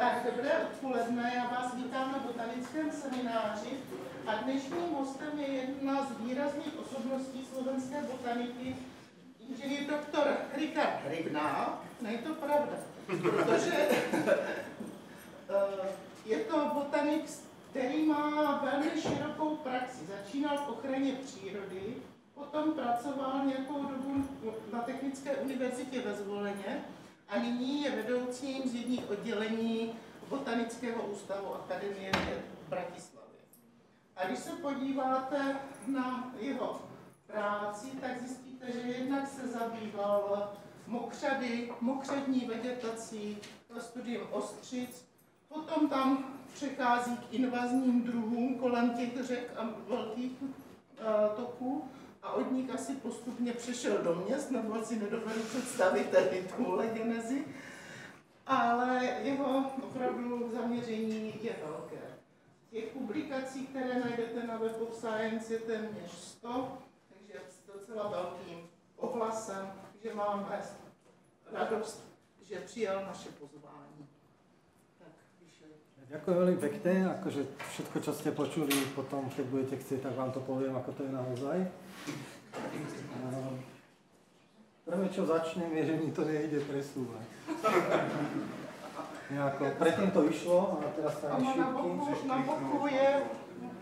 Tak, dobré odpoledne, já vás vítám na botanickém semináři a dnešním hostem je jedna z výrazných osobností slovenské botaniky, inženýr doktor Richard Rybnál. Je to pravda, protože je to botanik, který má velmi širokou praxi. Začínal v ochraně přírody, potom pracoval nějakou dobu na Technické univerzitě ve Zvoleně a nyní je vedoucím z jedných oddělení Botanického ústavu Akademie v Bratislavě. A když se podíváte na jeho práci, tak zjistíte, že jednak se zabýval mokřady, mokřadní vegetací, studiem ostřic, potom tam přechází k invazním druhům kolem těch řek a velkých toků a od nich asi postupně přešel do měst, nebo si nedovedu představit tady tuhle genezi, ale jeho opravdu zaměření je velké. Těch publikací, které najdete na Web of Science, je téměř 100, takže s docela velkým ohlasem, že máme radost, že přijal naše pozvání. Ďakujem veľmi pekne, akože všetko, čo ste počuli, potom, keď budete chcieť, tak vám to poviem, ako to je naozaj. Prvé, čo začnem, je, že mi to nejde presúvať. Nejako, predtým to išlo, a teraz sa aj šípky. Na boku je,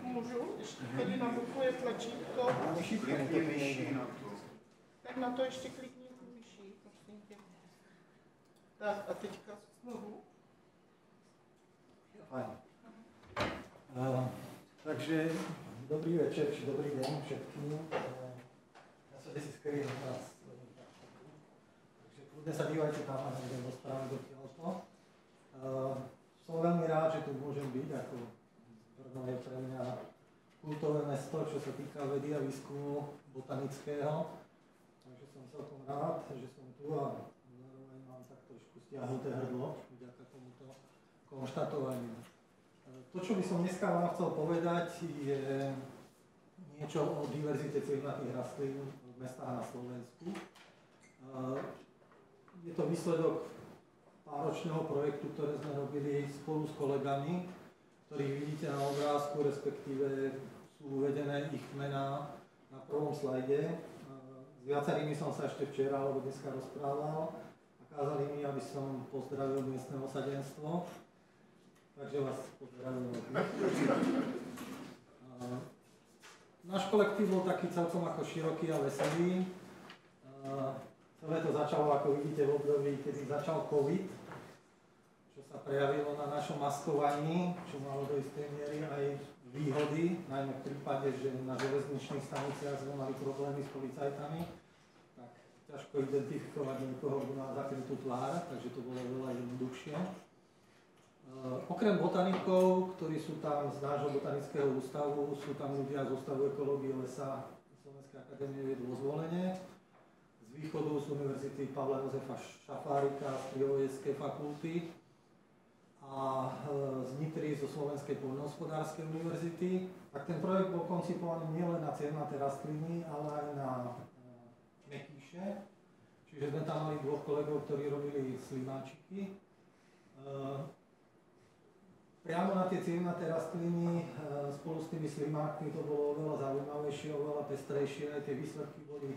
môžu, ešte kedy na boku je tlačítko. Ani šípky to nejde. Tak na to ešte klikni myší, prosím tě. Tak a teďka znovu. Fajn. Takže dobrý večer, či dobrý deň všetkým. Ja sa desi skrývam teraz. Takže kľudne sa dívajte tam, a nebudem rozprávať dokiaľto. Som veľmi rád, že tu môžem byť, ako Brno je pre mňa kultové mesto, čo sa týka vedy a výskumu botanického. Takže som celkom rád, že som tu a zároveň mám tak trošku stiahnuté hrdlo vďaka tomuto konštatovaniu. To, čo by som dneska vám chcel povedať, je niečo o diverzite cieľnatých rastlín v mestách na Slovensku. Je to výsledok páročného projektu, ktoré sme robili spolu s kolegami, ktorých vidíte na obrázku, respektíve sú uvedené ich mená na prvom slajde. S viacerými som sa ešte včera alebo dneska rozprával a kázali mi, aby som pozdravil miestne osadenstvo. Takže vás pozdravujem. Náš kolektív bol taký celkom ako široký a veselý. Celé to začalo, ako vidíte, v období, kedy začal COVID, čo sa prejavilo na našom maskovaní, čo malo do istej miery aj výhody, najmä v prípade, že na železničných staniciach sme mali problémy s policajtami, tak ťažko identifikovať niekoho, kto má zakrytú tvár, takže to bolo veľa jednoduchšie. Okrem botanikov, ktorí sú tam z nášho botanického ústavu, sú tam ľudia z Ústavu ekológie lesa Slovenskej akadémie vied vo Zvolene, z východu z Univerzity Pavla Jozefa Šafárika z Prírodovedeckej fakulty a z Nitry zo Slovenskej poľnohospodárskej univerzity. Tak ten projekt bol koncipovaný nielen na ciernaté rastliny, ale aj na mekýše. Čiže sme tam mali dvoch kolegov, ktorí robili slimáčiky. Priamo na tie ciernaté rastliny spolu s tými slimákmi to bolo oveľa zaujímavejšie, oveľa pestrejšie, aj tie výsledky boli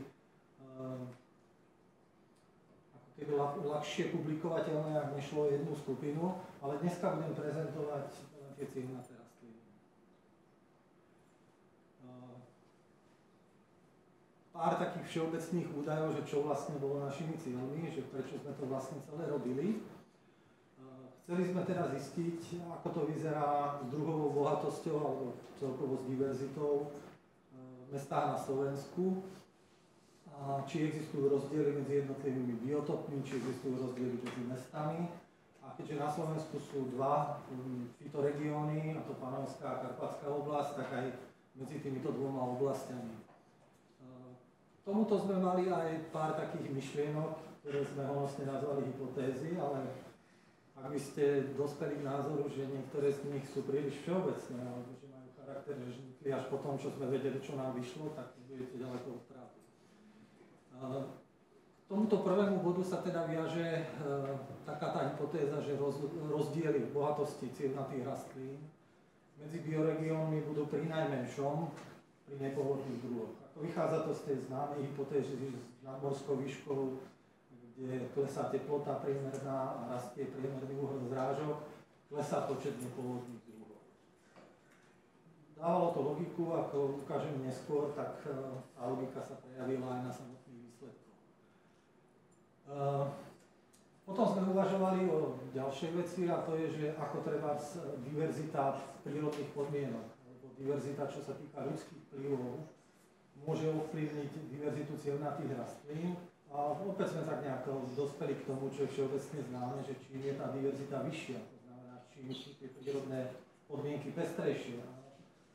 ako keby ľahšie publikovateľné, ak nešlo o jednu skupinu, ale dneska budem prezentovať len tie ciernaté rastliny. Pár takých všeobecných údajov, že čo vlastne bolo našimi cieľmi, že prečo sme to vlastne celé robili. Chceli sme teda zistiť, ako to vyzerá s druhovou bohatosťou alebo celkovo s diverzitou v mestách na Slovensku. A či existujú rozdiely medzi jednotlivými biotopmi, či existujú rozdiely medzi mestami. A keďže na Slovensku sú dva fitoregióny, a to Panonská a Karpatská oblasť, tak aj medzi týmito dvoma oblastiami. Tomuto sme mali aj pár takých myšlienok, ktoré sme honosne nazvali hypotézy, ale ak by ste dospeli k názoru, že niektoré z nich sú príliš všeobecné, alebo že majú charakter, že vznikli až po tom, čo sme vedeli, čo nám vyšlo, tak budete ďaleko od pravdy. K tomuto prvému bodu sa teda viaže taká tá hypotéza, že rozdiely v bohatosti cievnatých rastlín medzi bioregiónmi budú pri najmenšom pri nepohodných druhoch. Ako vychádza to z tej známej hypotézy s nadmorskou výškou, kde klesá teplota priemerná a rastie priemerný úhol zrážok, klesá počet nepohodných druhov. Dávalo to logiku, ako ukážem neskôr, tak tá logika sa prejavila aj na samotných výsledkoch. Potom sme uvažovali o ďalšej veci, a to je, že ako treba diverzita prírodných podmienok, alebo diverzita, čo sa týka ľudských vplyvov, môže ovplyvniť diverzitu cievnatých rastlín. A opäť sme tak nejako dospeli k tomu, čo je všeobecne známe, že čím je tá diverzita vyššia, to znamená, čím sú tie prírodné podmienky pestrejšie.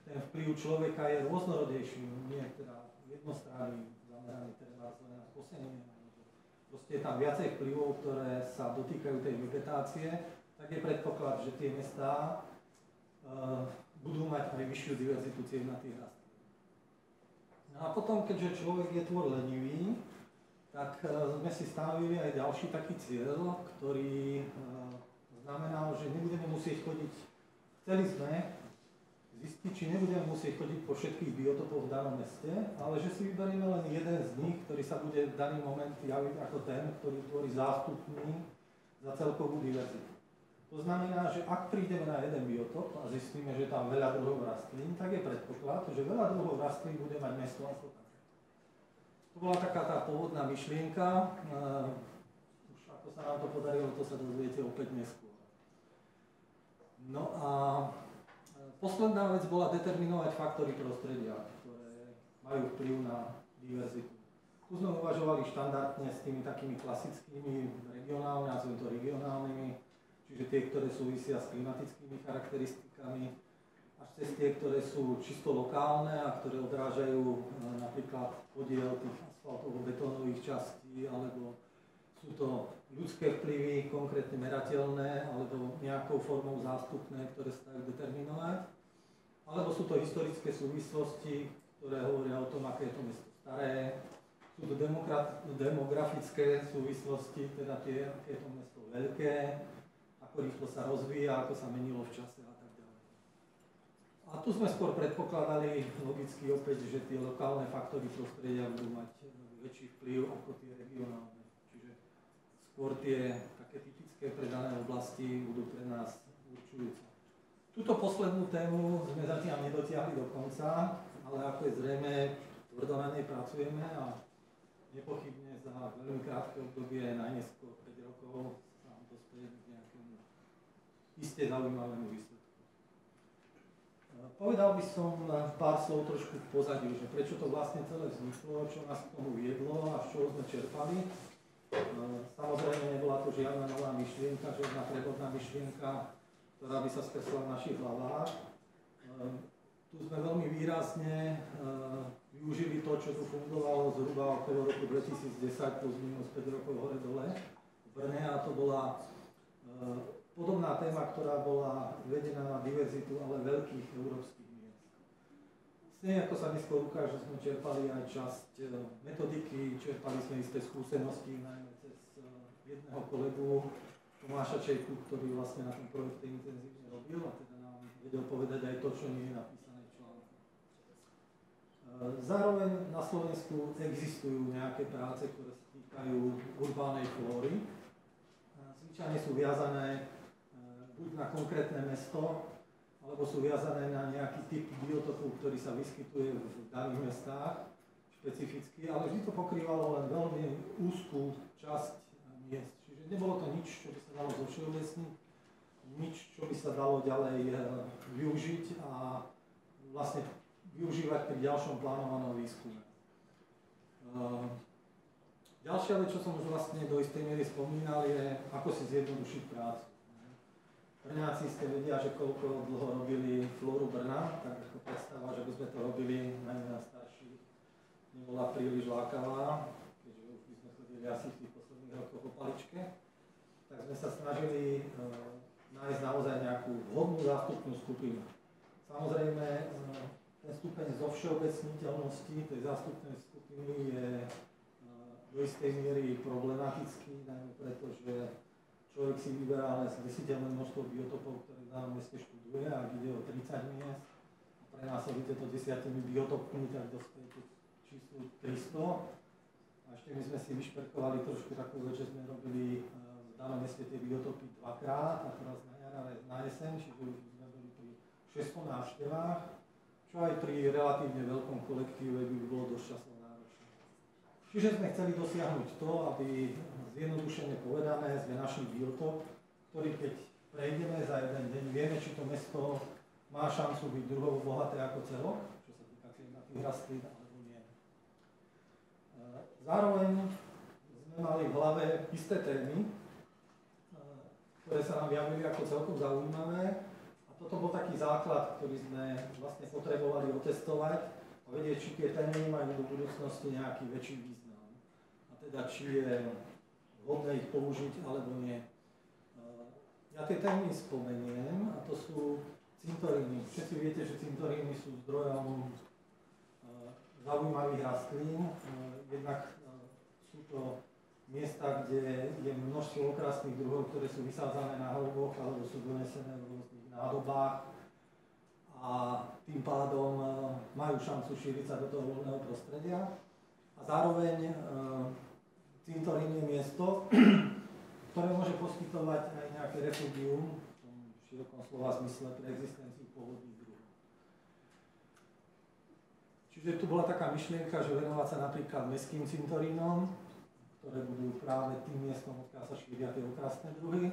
Ten vplyv človeka je rôznorodejší, nie teda jednostranný, zameraný teda len na kosenie. Proste je tam viacej vplyvov, ktoré sa dotýkajú tej vegetácie, tak je predpoklad, že tie mestá budú mať aj vyššiu diverzitu cievnatých rastlín. No a potom, keďže človek je tvor lenivý, tak sme si stanovili aj ďalší taký cieľ, ktorý znamenal, že nebudeme musieť chodiť, chceli sme zistiť, či nebudeme musieť chodiť po všetkých biotopoch v danom meste, ale že si vyberieme len jeden z nich, ktorý sa bude v daný moment javiť ako ten, ktorý tvorí zástupný za celkovú diverzitu. To znamená, že ak prídeme na jeden biotop a zistíme, že tam veľa druhov rastlín, tak je predpoklad, že veľa druhov rastlín bude mať mesto ako také. To bola taká tá pôvodná myšlienka, už ako sa nám to podarilo, to sa dozviete opäť neskôr. No a posledná vec bola determinovať faktory prostredia, ktoré majú vplyv na diverzitu. Tu sme uvažovali štandardne s tými takými klasickými regionálnymi, nazvem to regionálnymi, čiže tie, ktoré súvisia s klimatickými charakteristikami, až cez tie, ktoré sú čisto lokálne a ktoré odrážajú napríklad podiel tých asfaltovo-betónových častí, alebo sú to ľudské vplyvy, konkrétne merateľné, alebo nejakou formou zástupné, ktoré sa dajú determinovať. Alebo sú to historické súvislosti, ktoré hovoria o tom, aké je to mesto staré. Sú to demografické súvislosti, teda tie, aké je to mesto veľké, ako rýchlo sa rozvíja, ako sa menilo v čase a tak ďalej. A tu sme skôr predpokladali logicky opäť, že tie lokálne faktory prostredia budú mať väčší vplyv ako tie regionálne. Čiže skôr tie také typické pre dané oblasti budú pre nás určujúce. Túto poslednú tému sme zatiaľ nedotiahli do konca, ale ako je zrejme, tvrdo na nej pracujeme a nepochybne za veľmi krátke obdobie, najneskôr 5 rokov, sa nám dospeje k nejakému iste zaujímavému výsledku. Povedal by som pár slov trošku v pozadí, že prečo to vlastne celé vzniklo, čo nás k tomu viedlo a z čoho sme čerpali. Samozrejme nebola to žiadna nová myšlienka, žiadna prevodná myšlienka, ktorá by sa skresla v našich hlavách. Tu sme veľmi výrazne využili to, čo tu fungovalo zhruba okolo roku 2010, plus minus 5 rokov hore-dole v Brne, a to bola podobná téma, ktorá bola vedená na diverzitu, ale veľkých európskych miest. S nej, ako sa neskôr ukáže, sme čerpali aj časť metodiky, čerpali sme isté skúsenosti, najmä cez jedného kolegu Tomáša Čejku, ktorý vlastne na tom projekte intenzívne robil a teda nám vedel povedať aj to, čo nie je napísané v článku. Zároveň na Slovensku existujú nejaké práce, ktoré sa týkajú urbánnej flóry. Zvyčajne sú viazané buď na konkrétne mesto, alebo sú viazané na nejaký typ biotopu, ktorý sa vyskytuje v daných mestách špecificky, ale vždy to pokrývalo len veľmi úzkú časť miest. Čiže nebolo to nič, čo by sa dalo zovšeobecniť, nič, čo by sa dalo ďalej využiť a vlastne využívať pri ďalšom plánovanom výskume. Ďalšia vec, čo som už vlastne do istej miery spomínal, je, ako si zjednodušiť prácu. Brňáci ste vedia, že koľko dlho robili flóru Brna, tak ako predstava, že by sme to robili najmä na starších, nebola príliš lákavá, keďže už by sme chodili asi v tých posledných rokoch po paličke, tak sme sa snažili nájsť naozaj nejakú vhodnú zástupnú skupinu. Samozrejme, ten stupeň zovšeobecniteľnosti tej zástupnej skupiny je do istej miery problematický, najmä preto, že človek si vyberá len znesiteľné množstvo biotopov, ktoré v danom meste študuje, a ak ide o 30 miest a prenásobíte to 10 biotopmi, tak dospejete k číslu 300. A ešte my sme si vyšperkovali trošku takú vec, že sme robili v danom meste tie biotopy dvakrát, a teraz na jar a na jeseň, čiže už sme boli pri 600 návštevách, čo aj pri relatívne veľkom kolektíve by bolo dosť časovo náročné. Čiže sme chceli dosiahnuť to, aby zjednodušene povedané sme našli biotop, ktorý keď prejdeme za jeden deň, vieme, či to mesto má šancu byť druhovo bohaté ako celok, čo sa týka klimatých rastlín, alebo nie. Zároveň sme mali v hlave isté témy, ktoré sa nám javili ako celkom zaujímavé. A toto bol taký základ, ktorý sme vlastne potrebovali otestovať a vedieť, či tie témy majú do budúcnosti nejaký väčší význam. A teda, či je vhodné ich použiť alebo nie. Ja tie témy spomeniem, a to sú cintoríny. Všetci viete, že cintoríny sú zdrojom zaujímavých rastlín. Jednak sú to miesta, kde je množstvo okrasných druhov, ktoré sú vysádzané na hroboch alebo sú donesené v rôznych nádobách a tým pádom majú šancu šíriť sa do toho voľného prostredia. A zároveň cintorín je miesto, ktoré môže poskytovať aj nejaké refugium, v tom širokom slova zmysle, pre existenciu pôvodných druhov. Čiže tu bola taká myšlienka, že venovať sa napríklad mestským cintorínom, ktoré budú práve tým miestom, odkiaľ sa šíria tie okrasné druhy,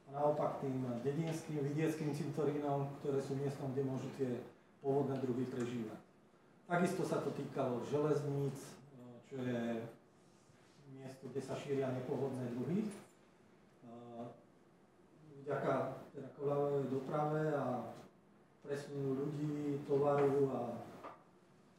a naopak tým dedinským, vidieckým cintorínom, ktoré sú miestom, kde môžu tie pôvodné druhy prežívať. Takisto sa to týkalo železníc, čo je miesto, kde sa šíria nepôvodné druhy. Vďaka teda koľajovej doprave a presunu ľudí, tovaru a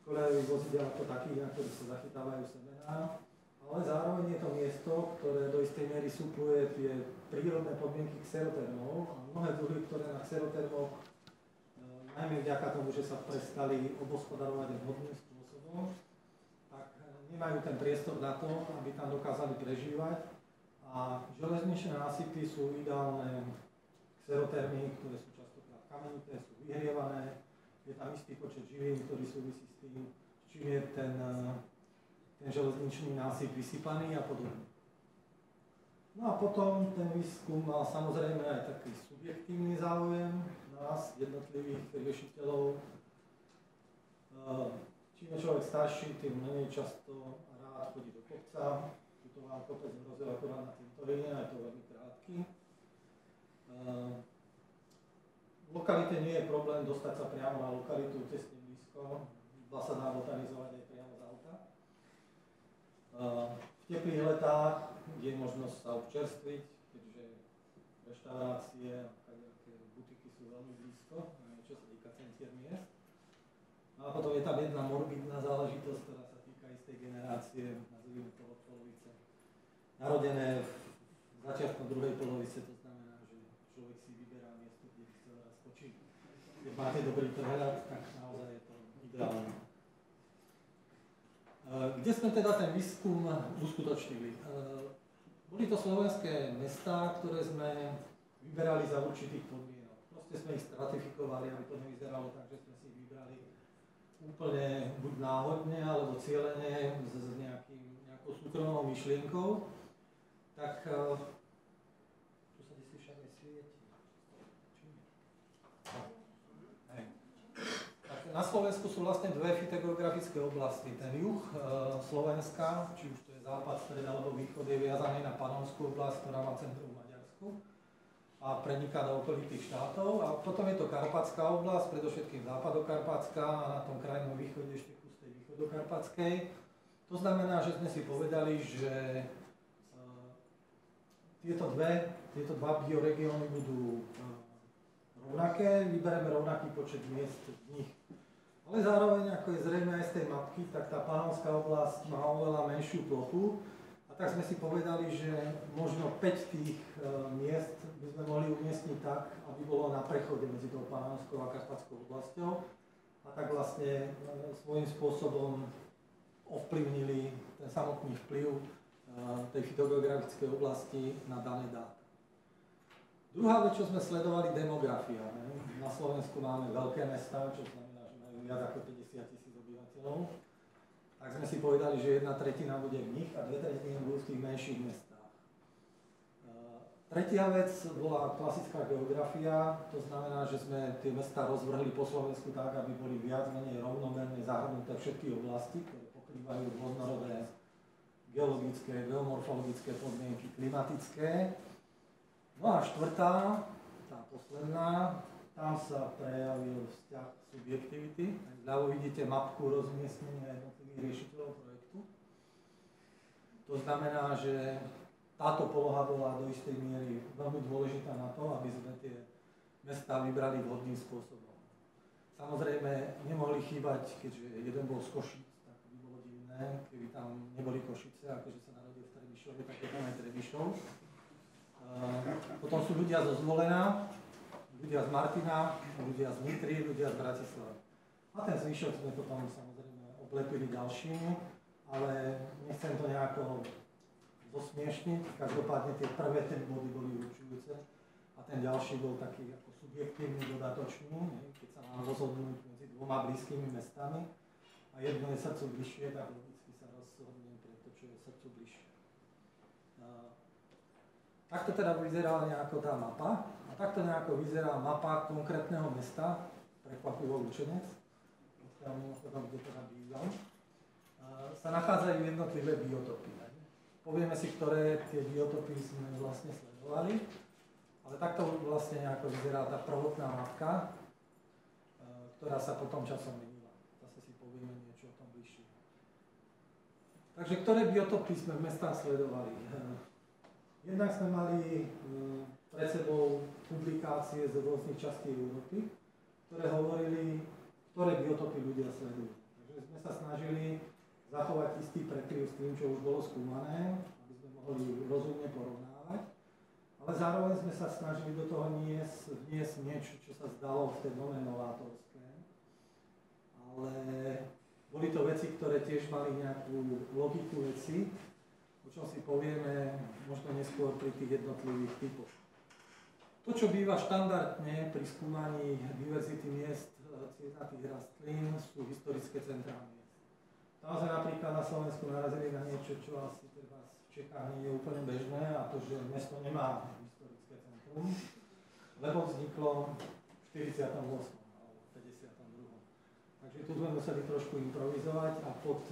koľajových vozidel ako takých, na ktorých sa zachytávajú semená. Ale zároveň je to miesto, ktoré do istej miery supluje tie prírodné podmienky xerotermov, a mnohé druhy, ktoré na xerotermoch, najmä vďaka tomu, že sa prestali obospodarovať vhodným spôsobom, tak nemajú ten priestor na to, aby tam dokázali prežívať. A železničné násypy sú ideálne xerotermy, ktoré sú častokrát kamenité, sú vyhrievané. Je tam istý počet živín, ktorý súvisí s tým, čím je ten železničný násyp vysypaný a podobne. No a potom ten výskum mal samozrejme aj taký subjektívny záujem nás, jednotlivých riešiteľov. Čím je človek starší, tým menej často rád chodí do kopca. Tuto vám kopec hrozil akorát na cintoríne, a je to veľmi krátky. V lokalite nie je problém dostať sa priamo na lokalitu, tesne blízko. Iba sa dá botanizovať aj priamo z auta. V teplých letách je možnosť sa občerstviť, keďže reštaurácie a nejaké butiky sú veľmi blízko, čo sa týka centier miest. No a potom je tam jedna morbidná záležitosť, ktorá sa týka istej generácie, nazvime to od polovice. Narodené v začiatku druhej polovice, to znamená, že človek si vyberá miesto, kde by chcel raz spočívať. Keď máte dobrý prehľad, tak naozaj je to ideálne. Kde sme teda ten výskum uskutočnili? Boli to slovenské mestá, ktoré sme vyberali za určitých podmienok. Proste sme ich stratifikovali, aby to nevyzeralo tak, že sme si vybrali úplne buď náhodne, alebo cieľene s nejakou súkromnou myšlienkou. Tak tu sa desi však nesvieti. Na Slovensku sú vlastne dve fytogeografické oblasti. Ten juh Slovenska, či už to je západ, stred alebo východ, je viazaný na Panonskú oblasť, ktorá má centrum v Maďarsku a preniká do okolitých štátov. A potom je to Karpatská oblasť, predovšetkým západokarpatská, a na tom krajnom východe ešte kus tej východokarpatskej. To znamená, že sme si povedali, že tieto dva bioregióny budú rovnaké, vybereme rovnaký počet miest v nich. Ale zároveň, ako je zrejme aj z tej mapky, tak tá Panonská oblasť má oveľa menšiu plochu, a tak sme si povedali, že možno 5 tých miest by sme mohli umiestniť tak, aby bolo na prechode medzi tou Panonskou a Karpatskou oblasťou, a tak vlastne svojím spôsobom ovplyvnili ten samotný vplyv tej fitogeografickej oblasti na dané dáta. Druhá vec, čo sme sledovali, demografia. Na Slovensku máme veľké mestá, čo znamená, že majú viac ako 50 000 obyvateľov. Tak sme si povedali, že 1/3 bude v nich a 2/3 budú v tých menších mestách. Tretia vec bola klasická geografia, to znamená, že sme tie mestá rozvrhli po Slovensku tak, aby boli viac menej rovnomerne zahrnuté všetky oblasti, ktoré pokrývajú rôznorodé geologické, geomorfologické podmienky, klimatické. No a štvrtá, tá posledná, tam sa prejavil vzťah subjektivity. Vľavo vidíte mapku rozmiestnenia jednotlivých riešiteľov projektu. To znamená, že táto poloha bola do istej miery veľmi dôležitá na to, aby sme tie mestá vybrali vhodným spôsobom. Samozrejme, nemohli chýbať, keďže jeden bol z Košíc, tak by bolo divné, keby tam neboli Košice, akože sa narodil v Trebišove, tak je tam aj Trebišov. Potom sú ľudia zo Zvolena, ľudia z Martina, ľudia z Nitry, ľudia z Bratislavy. A ten zvyšok sme potom samozrejme oblepili ďalšími, ale nechcem to nejako zosmiešniť. Každopádne tie prvé 3 body boli určujúce a ten ďalší bol taký ako subjektívny, dodatočný, keď sa mám rozhodnúť medzi 2 blízkymi mestami a jedno je srdcu bližšie, tak logicky sa rozhodnem pre to, čo je srdcu bližšie. Takto teda vyzerala nejako tá mapa a takto nejako vyzerá mapa konkrétneho mesta, prekvapivo Lučenec, odkiaľ mimochodom, kde teda bývam. Sa nachádzajú jednotlivé biotopy. Povieme si, ktoré tie biotopy sme vlastne sledovali, ale takto vlastne nejako vyzerá tá prvotná mapka, ktorá sa potom časom menila. Zase si povieme niečo o tom bližšie. Takže ktoré biotopy sme v mestách sledovali? Jednak sme mali pred sebou publikácie z rôznych častí Európy, ktoré hovorili, ktoré biotopy ľudia sledujú. Takže sme sa snažili zachovať istý prekryv s tým, čo už bolo skúmané, aby sme mohli rozumne porovnávať. Ale zároveň sme sa snažili do toho vniesť niečo, čo sa zdalo v tej nové novátorské. Ale boli to veci, ktoré tiež mali nejakú logiku veci, o čom si povieme možno neskôr pri tých jednotlivých typoch. To, čo býva štandardne pri skúmaní diverzity miest cievnatých rastlín, sú historické centrá miest. Tam sme napríklad na Slovensku narazili na niečo, čo asi teda v Čechách nie je úplne bežné, a to, že mesto nemá historické centrum, lebo vzniklo v 48. alebo 52. Takže tu sme museli trošku improvizovať a pod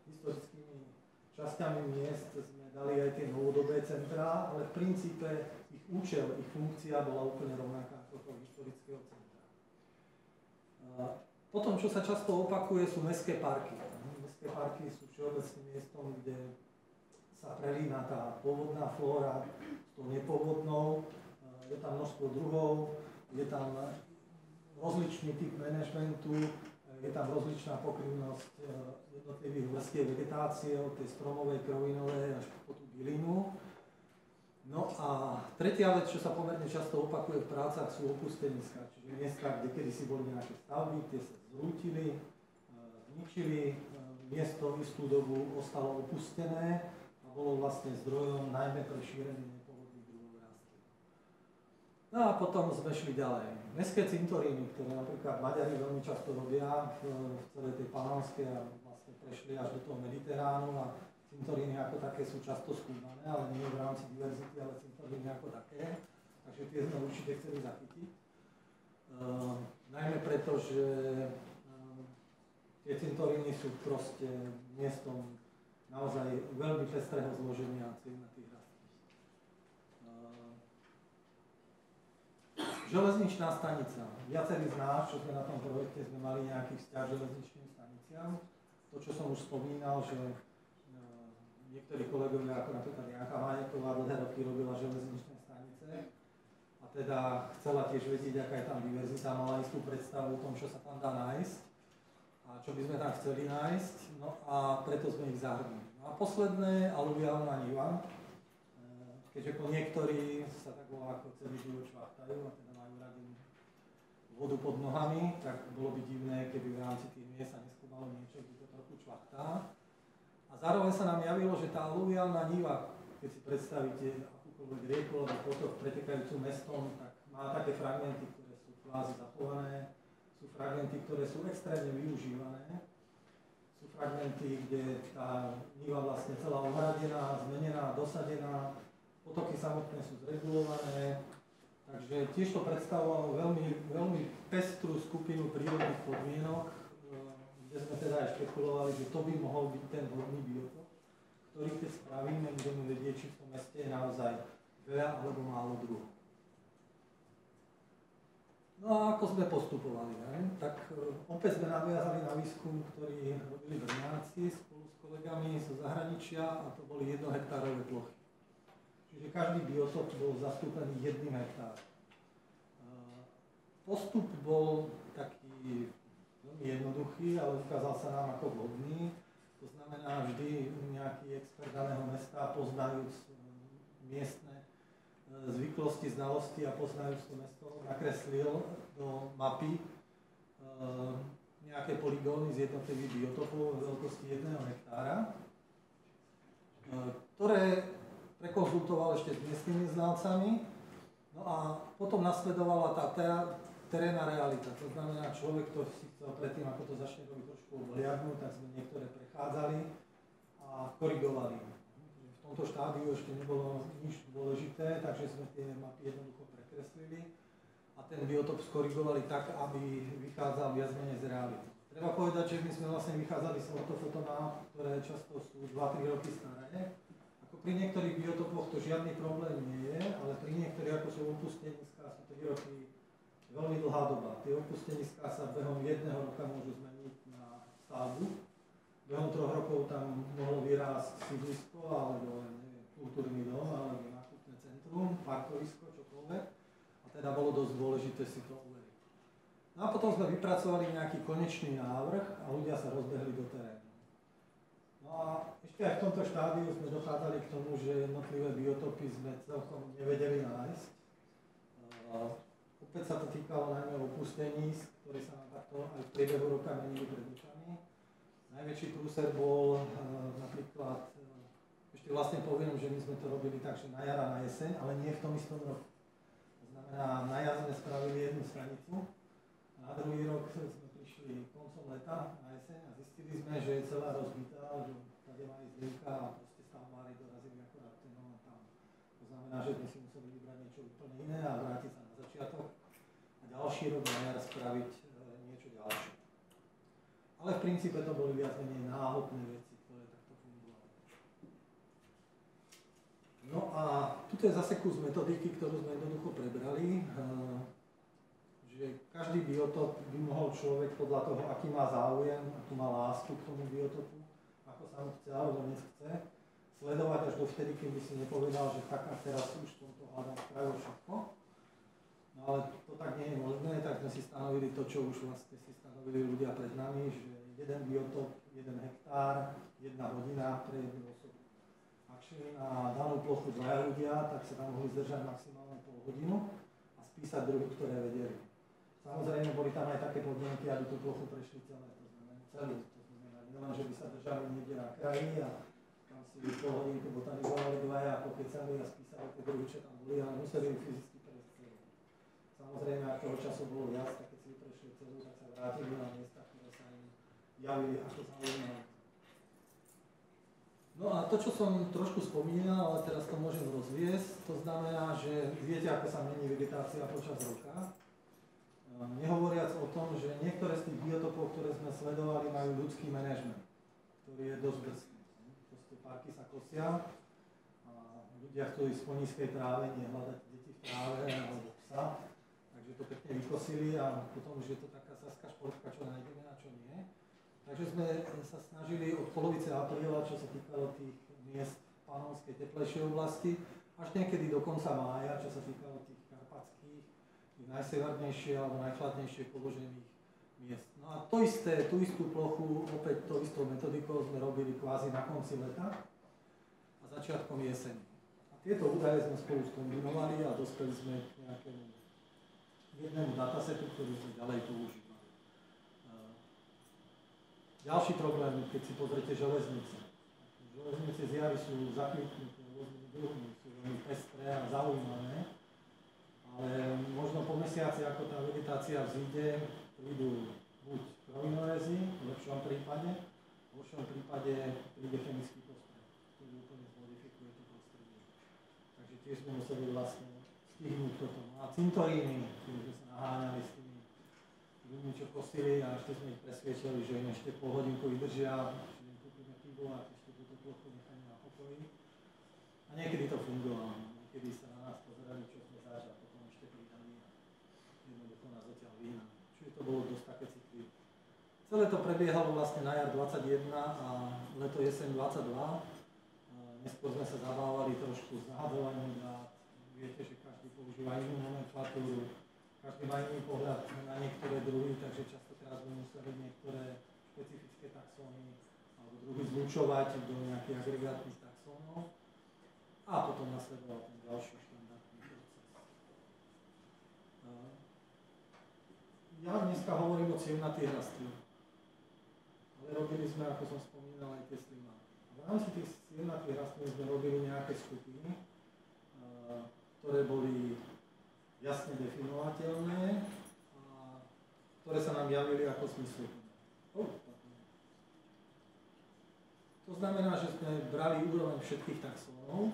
historickými časťami miest sme dali aj tie novodobé centrá, ale v princípe ich účel, ich funkcia bola úplne rovnaká ako toho historického centra. Potom, čo sa často opakuje, sú mestské parky. Mestské parky sú všeobecným miestom, kde sa prelína tá pôvodná flóra s tou nepovodnou, je tam množstvo druhov, je tam rozličný typ manažmentu, je tam rozličná pokryvnosť jednotlivých vrstiev vegetácie, od tej stromovej, krovinovej až po tú bylinu. No a tretia vec, čo sa pomerne často opakuje v prácach, sú opusteniska, čiže miesta, kde kedysi boli nejaké stavby, tie sa zrútili, zničili, miesto v istú dobu ostalo opustené a bolo vlastne zdrojom najmä pre šírenie nepovodných druhov rastlín. No a potom sme šli ďalej. Mestské cintoríny, ktoré napríklad Maďari veľmi často robia v celej tej Panonskej a vlastne prešli až do toho Mediteránu a cintoríny ako také sú často skúmané, ale nie v rámci diverzity, ale cintoríny ako také. Takže tie sme určite chceli zachytiť. Najmä preto, že tie cintoríny sú proste miestom naozaj veľmi pestrého zloženia cievnatých rastlín. Železničná stanica. Viacerí z nás, čo sme na tom projekte, sme mali nejaký vzťah železničným staniciam. To, čo som už spomínal, že niektorí kolegovia, ako napríklad Janka Majeková, dlhé roky robila železničné stanice a teda chcela tiež vedieť, aká je tam diverzita, mala istú predstavu o tom, čo sa tam dá nájsť a čo by sme tam chceli nájsť, no a preto sme ich zahrnuli. No a posledné, aluviálna niva, keďže po niektorí sa tak volá ako celý život švachtajú a teda majú radi vodu pod nohami, tak bolo by divné, keby v rámci tých miest sa neskúmalo niečo, kde to trochu švachtá. A A zároveň sa nám javilo, že tá aluviálna niva, keď si predstavíte akúkoľvek rieku alebo potok pretekajúcu mestom, tak má také fragmenty, ktoré sú kvázi zachované, sú fragmenty, ktoré sú extrémne využívané, sú fragmenty, kde tá niva vlastne celá ohradená, zmenená, dosadená, potoky samotné sú zregulované, takže tiež to predstavovalo veľmi pestrú skupinu prírodných podmienok, kde sme teda aj špekulovali, že to by mohol byť ten vhodný biotop, ktorý keď spravíme, budeme vedieť, či v tom meste je naozaj veľa alebo málo druhov. No a ako sme postupovali, ne? Tak opäť sme naviazali na výskum, ktorý robili Brňáci spolu s kolegami zo zahraničia a to boli 1 hektárové plochy. Čiže každý biotop bol zastúpený 1 hektárom. Postup bol taký veľmi jednoduchý, ale ukázal sa nám ako vhodný. To znamená, vždy nejaký expert daného mesta, poznajúc miestne zvyklosti, znalosti a poznajúc to mesto, nakreslil do mapy nejaké poligóny z jednotlivých biotopov v veľkosti 1 hektára, ktoré prekonzultoval ešte s miestnymi znalcami. No a potom nasledovala tá terénna realita. To znamená, človek, kto si chcel predtým, ako to začne robiť trošku obhliadnúť, tak sme niektoré prechádzali a korigovali. V tomto štádiu ešte nebolo nič dôležité, takže sme tie mapy jednoducho prekreslili a ten biotop skorigovali tak, aby vychádzal viac menej z reality. Treba povedať, že my sme vlastne vychádzali z ortofotomáp, ktoré často sú 2-3 roky staré. Ako pri niektorých biotopoch to žiadny problém nie je, ale pri niektorých, ako sú opusteniská, sú 3 roky veľmi dlhá doba. Tie opusteniská sa behom 1 roka môžu zmeniť na stavbu. Behom 3 rokov tam mohlo vyrásť sídlisko, alebo neviem, kultúrny dom, alebo nákupné centrum, parkovisko, čokoľvek. A teda bolo dosť dôležité si to overiť. No a potom sme vypracovali nejaký konečný návrh a ľudia sa rozbehli do terénu. No a ešte aj v tomto štádiu sme dochádzali k tomu, že jednotlivé biotopy sme celkom nevedeli nájsť. Opäť sa to týkalo najmä opustenísk, ktoré sa nám takto aj v priebehu roka menili pred očami. Najväčší prúser bol napríklad, ešte vlastne poviem, že my sme to robili tak, že na jar a na jeseň, ale nie v tom istom roku. To znamená, na jar sme spravili 1 stanicu, a na druhý rok sme prišli koncom leta na jeseň a zistili sme, že je celá rozbitá, že tady má ísť linka a proste stavbári dorazili akorát ten moment tam. To znamená, že sme si museli vybrať niečo úplne iné a vrátiť sa na začiatok a ďalší rok na jar spraviť niečo ďalšie. Ale v princípe to boli viac menej náhodné veci, ktoré takto fungovali. No a tuto je zase kus metodiky, ktorú sme jednoducho prebrali, že každý biotop by mohol človek podľa toho, aký má záujem, akú má lásku k tomu biotopu, ako sa mu chce alebo nechce, sledovať až dovtedy, kým by si nepovedal, že tak a teraz už v tomto hľadám spravil všetko. No ale to tak nie je možné, tak sme si stanovili to, čo už vlastne si stanovili ľudia pred nami, že 1 biotop, 1 hektár, 1 hodina pre 1 osobu. Ak šli na danú plochu 2 ľudia, tak sa tam mohli zdržať maximálne pol hodinu a spísať druhy, ktoré vedeli. Samozrejme, boli tam aj také podmienky, aby tú plochu prešli celé, to znamená celú. To znamená, nielen, že by sa držali niekde na kraji a tam si pol hodinku botanizovali 2 a pokecali a spísali tie druhy, čo tam boli, ale museli ju fyzicky prejsť celú. Samozrejme, ak toho času bolo viac, tak keď si ju prešli celú, tak sa vrátili na miesta, ktoré sa im javili ako zaujímavé. No a to, čo som trošku spomínal, ale teraz to môžem rozviesť, to znamená, že viete, ako sa mení vegetácia počas roka. Nehovoriac o tom, že niektoré z tých biotopov, ktoré sme sledovali, majú ľudský manažment, ktorý je dosť drsný. Proste parky sa kosia a ľudia chcú ísť po nízkej tráve, nie hľadať deti v tráve alebo psa, takže to pekne vykosili a potom už je to taká saská športka, čo nájdeme a čo nie. Takže sme sa snažili od polovice apríla, čo sa týkalo tých miest v Panonskej teplejšej oblasti, až niekedy do konca mája, čo sa týkalo tých karpatských, tých najsevernejšie alebo najchladnejšie položených miest. No a to isté, tú istú plochu, opäť tou istou metodikou sme robili kvázi na konci leta a začiatkom jesene. A tieto údaje sme spolu skombinovali a dospeli sme k nejakému jednému datasetu, ktorý sme ďalej používali. Ďalší problém, keď si pozrite železnice. Železnice z jary sú zakvitnuté rôznymi druhmi, sú veľmi pestré a zaujímavé, ale možno po mesiaci, ako tá vegetácia vzíde, prídu buď krovinorezy, v lepšom prípade, v horšom prípade príde chemický postreh, ktorý úplne zmodifikuje to prostredie. Takže tiež sme museli vlastne stihnúť toto. No a cintoríny, tým sme sa naháňali s tými ľuďmi, čo kosili a ešte sme ich presviečali, že im ešte pol hodinku vydržia, že im kúpime pivo a ešte túto plochu nechajme na pokoji. A niekedy to fungovalo, niekedy sa na nás pozerali, čo sme zač a potom ešte pridali a jednoducho nás odtiaľ vyhnali. Čiže to bolo dosť také citlivé. Celé to prebiehalo vlastne na jar 21 a leto jeseň 22. Neskôr sme sa zabávali trošku s nahadzovaním dát. Viete, že každý používa inú nomenklatúru, každý má iný pohľad na niektoré druhy, takže častokrát sme museli niektoré špecifické taxóny alebo druhy zlučovať do nejakých agregátnych taxónov a potom nasledoval ten ďalší štandardný proces. Ja dneska hovorím o cievnatých rastlinách. Ale robili sme, ako som spomínal, aj tie slimáky. V rámci tých cievnatých rastlín sme robili nejaké skupiny, ktoré boli jasne definovateľné a ktoré sa nám javili ako zmysluplné. To znamená, že sme brali úroveň všetkých taxónov,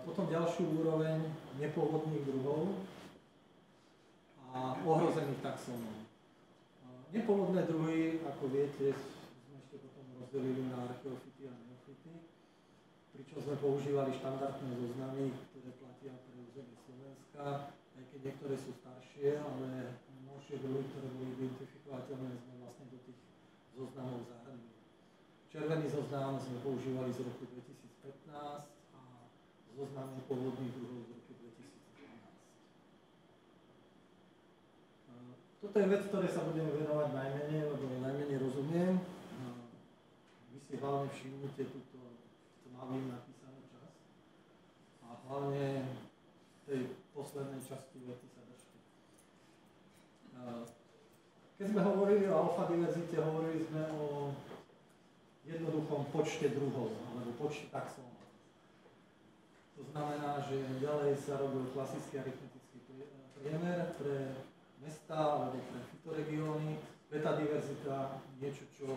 potom ďalšiu úroveň nepôvodných druhov a ohrozených taxónov. Nepôvodné druhy, ako viete, sme ešte potom rozdelili na archeofity a neofity, pričom sme používali štandardné zoznamy, ktoré platia pre územie Slovenska, aj keď niektoré sú staršie, ale novšie druhy, ktoré boli identifikovateľné, sme vlastne do tých zoznamov zahrnuli. Červený zoznam sme používali z roku 2015 a zoznam nepôvodných druhov z roku 2012. Toto je vec, ktoré sa budeme venovať najmenej, lebo je najmenej rozumiem. Vy si hlavne všimnite túto tmavým napísanú časť a hlavne tej poslednej časti vety sa držte. Keď sme hovorili o alfa diverzite, hovorili sme o jednoduchom počte druhov alebo počte taxónov. To znamená, že ďalej sa robil klasický aritmetický priemer pre mesta alebo pre fitoregióny, betadiverzita, niečo, čo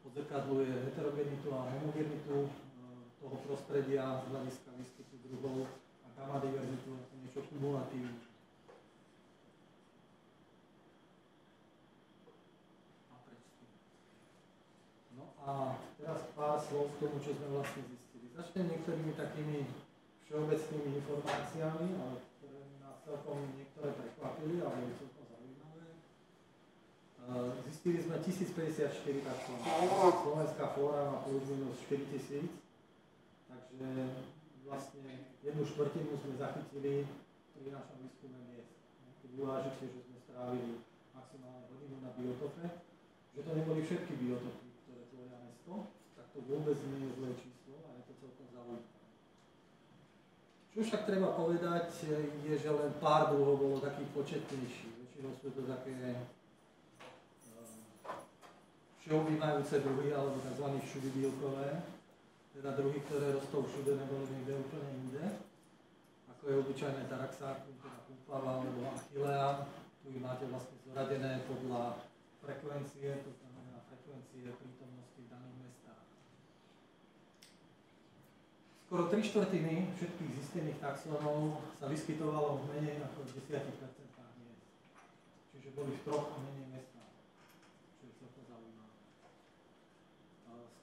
odzrkadľuje heterogenitu a homogenitu toho prostredia z hľadiska výskytu druhov a gamma diverzitu ako niečo kumulatívne. No a teraz pár slov k tomu, čo sme vlastne zistili. Začnem niektorými takými všeobecnými informáciami, ale ktoré nás celkom niektoré prekvapili, ale je celkom zaujímavé. Zistili sme 1054 taxónov. Slovenská flóra má plus minus 4000, takže vlastne 1/4 sme zachytili pri našom výskume miest. Keď uvážite, že sme strávili maximálne hodinu na biotope, že to neboli všetky biotopy, ktoré tvoria mesto, tak to vôbec nie je zlé číslo a je to celkom zaujímavé. Čo však treba povedať, je, že len pár druhov bolo takých početnejších. Väčšinou sú to také všeobjímajúce druhy, alebo tzv. Všudybilkové, teda druhy, ktoré rostú všude nebo niekde úplne inde, ako je obyčajné Taraxacum, teda púpava alebo Achillea. Tu máte vlastne zoradené podľa frekvencie, to znamená frekvencie prítomnosti v daných mestách. Skoro 3/4 všetkých zistených taxónov sa vyskytovalo v menej ako 10% miest. Čiže boli v 3 a menej mestách, čo je celkom zaujímavé.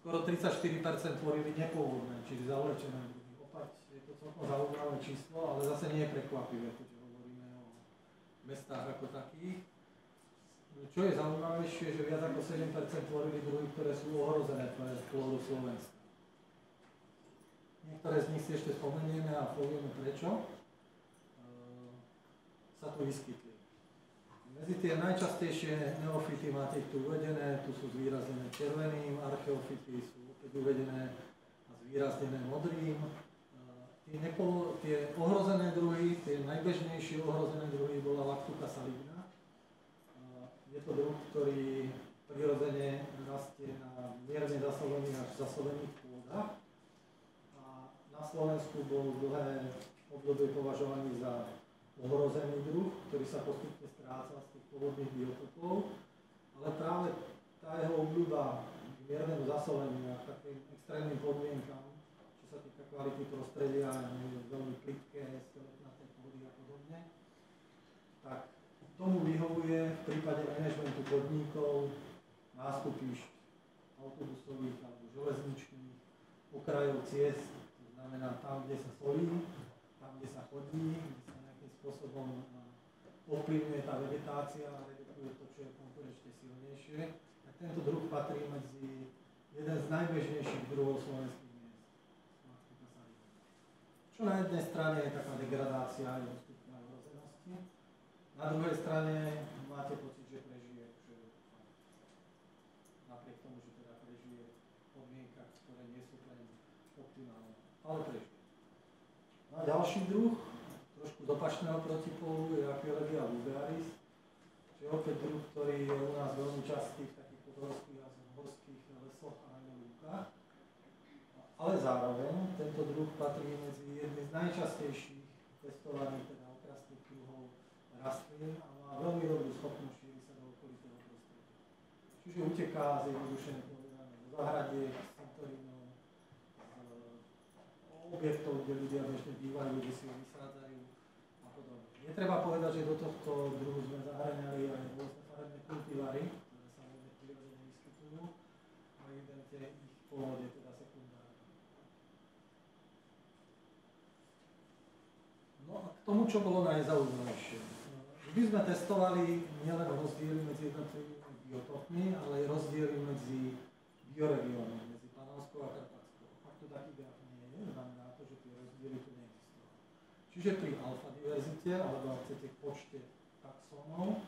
Skoro 34% tvorili nepôvodné, čiže zavlečené druhy. Opäť je to celkom zaujímavé číslo, ale zase nie je prekvapivé, keďže hovoríme o mestách ako takých. Čo je zaujímavejšie, že viac ako 7% tvorili druhy, ktoré sú ohrozené pre flóru Slovenska. Niektoré z nich si ešte spomenieme a povieme prečo sa tu vyskytli. Medzi tie najčastejšie neofity máte tu uvedené, tu sú zvýraznené červeným, archeofity sú opäť uvedené a zvýraznené modrým. Tie ohrozené druhy, tie najbežnejšie ohrozené druhy bola Lactuca saligna. Je to druh, ktorý prirodzene rastie na mierne zasolených až zasolených pôdach. prach. A na Slovensku bol dlhé obdobie považovaný za ohrozený druh, ktorý sa postupne strácal z tých pôvodných biotopov, ale práve tá jeho obľúba k miernemu zasoleniu a takým extrémnym podmienkam, čo sa týka kvality prostredia, veľmi plitké, skeletnaté pôdy a podobne, tak tomu vyhovuje v prípade manažmentu podnikov nástupišť autobusových alebo železničných okrajov ciest, to znamená tam, kde sa solí, tam, kde sa chodí, kde sa nejakým spôsobom ovplyvňuje tá vegetácia a redukuje to, čo je konkurenčne silnejšie, tak tento druh patrí medzi jeden z najbežnejších druhov slovenských miest. Čo na jednej strane je taká degradácia a stupňa ohrozenosti, na druhej strane máte pocit, že prežije, že napriek tomu, že teda prežije v podmienkach, ktoré nie sú pre optimálne, ale prežije. No a ďalší druh, trošku z opačného protipólu, je Aquilegia vulgaris, čo je opäť druh, ktorý je u nás veľmi častý v takých podhorských a horských lesoch a najmä lúkach. Ale zároveň tento druh patrí medzi jedny z najčastejších pestovaných teda okrasných druhov rastlín a má veľmi dobrú schopnosť šíriť sa do okolitého prostredia. Čiže uteká zjednodušene povedané do zahradiek, z cintorínov, z objektov, kde ľudia bežne bývajú, kde si ho vysádzajú a podobne. Netreba povedať, že do tohto druhu sme zahŕňali aj rôzne farebné kultivary, ktoré sa veľmi prirodzene vyskytujú a evidentne ich pôvod je teda sekundárny. No a k tomu, čo bolo najzaujímavejšie. My sme testovali nielen rozdiely medzi jednotlivými biotopmi, ale aj rozdiely medzi bioregiónmi, medzi Panonskou a Karpatskou. Ak to taký graf nie je, znamená to, že tie rozdiely tu neexistovali. Čiže pri alfa-diverzite, alebo ak chcete v počte taxónov,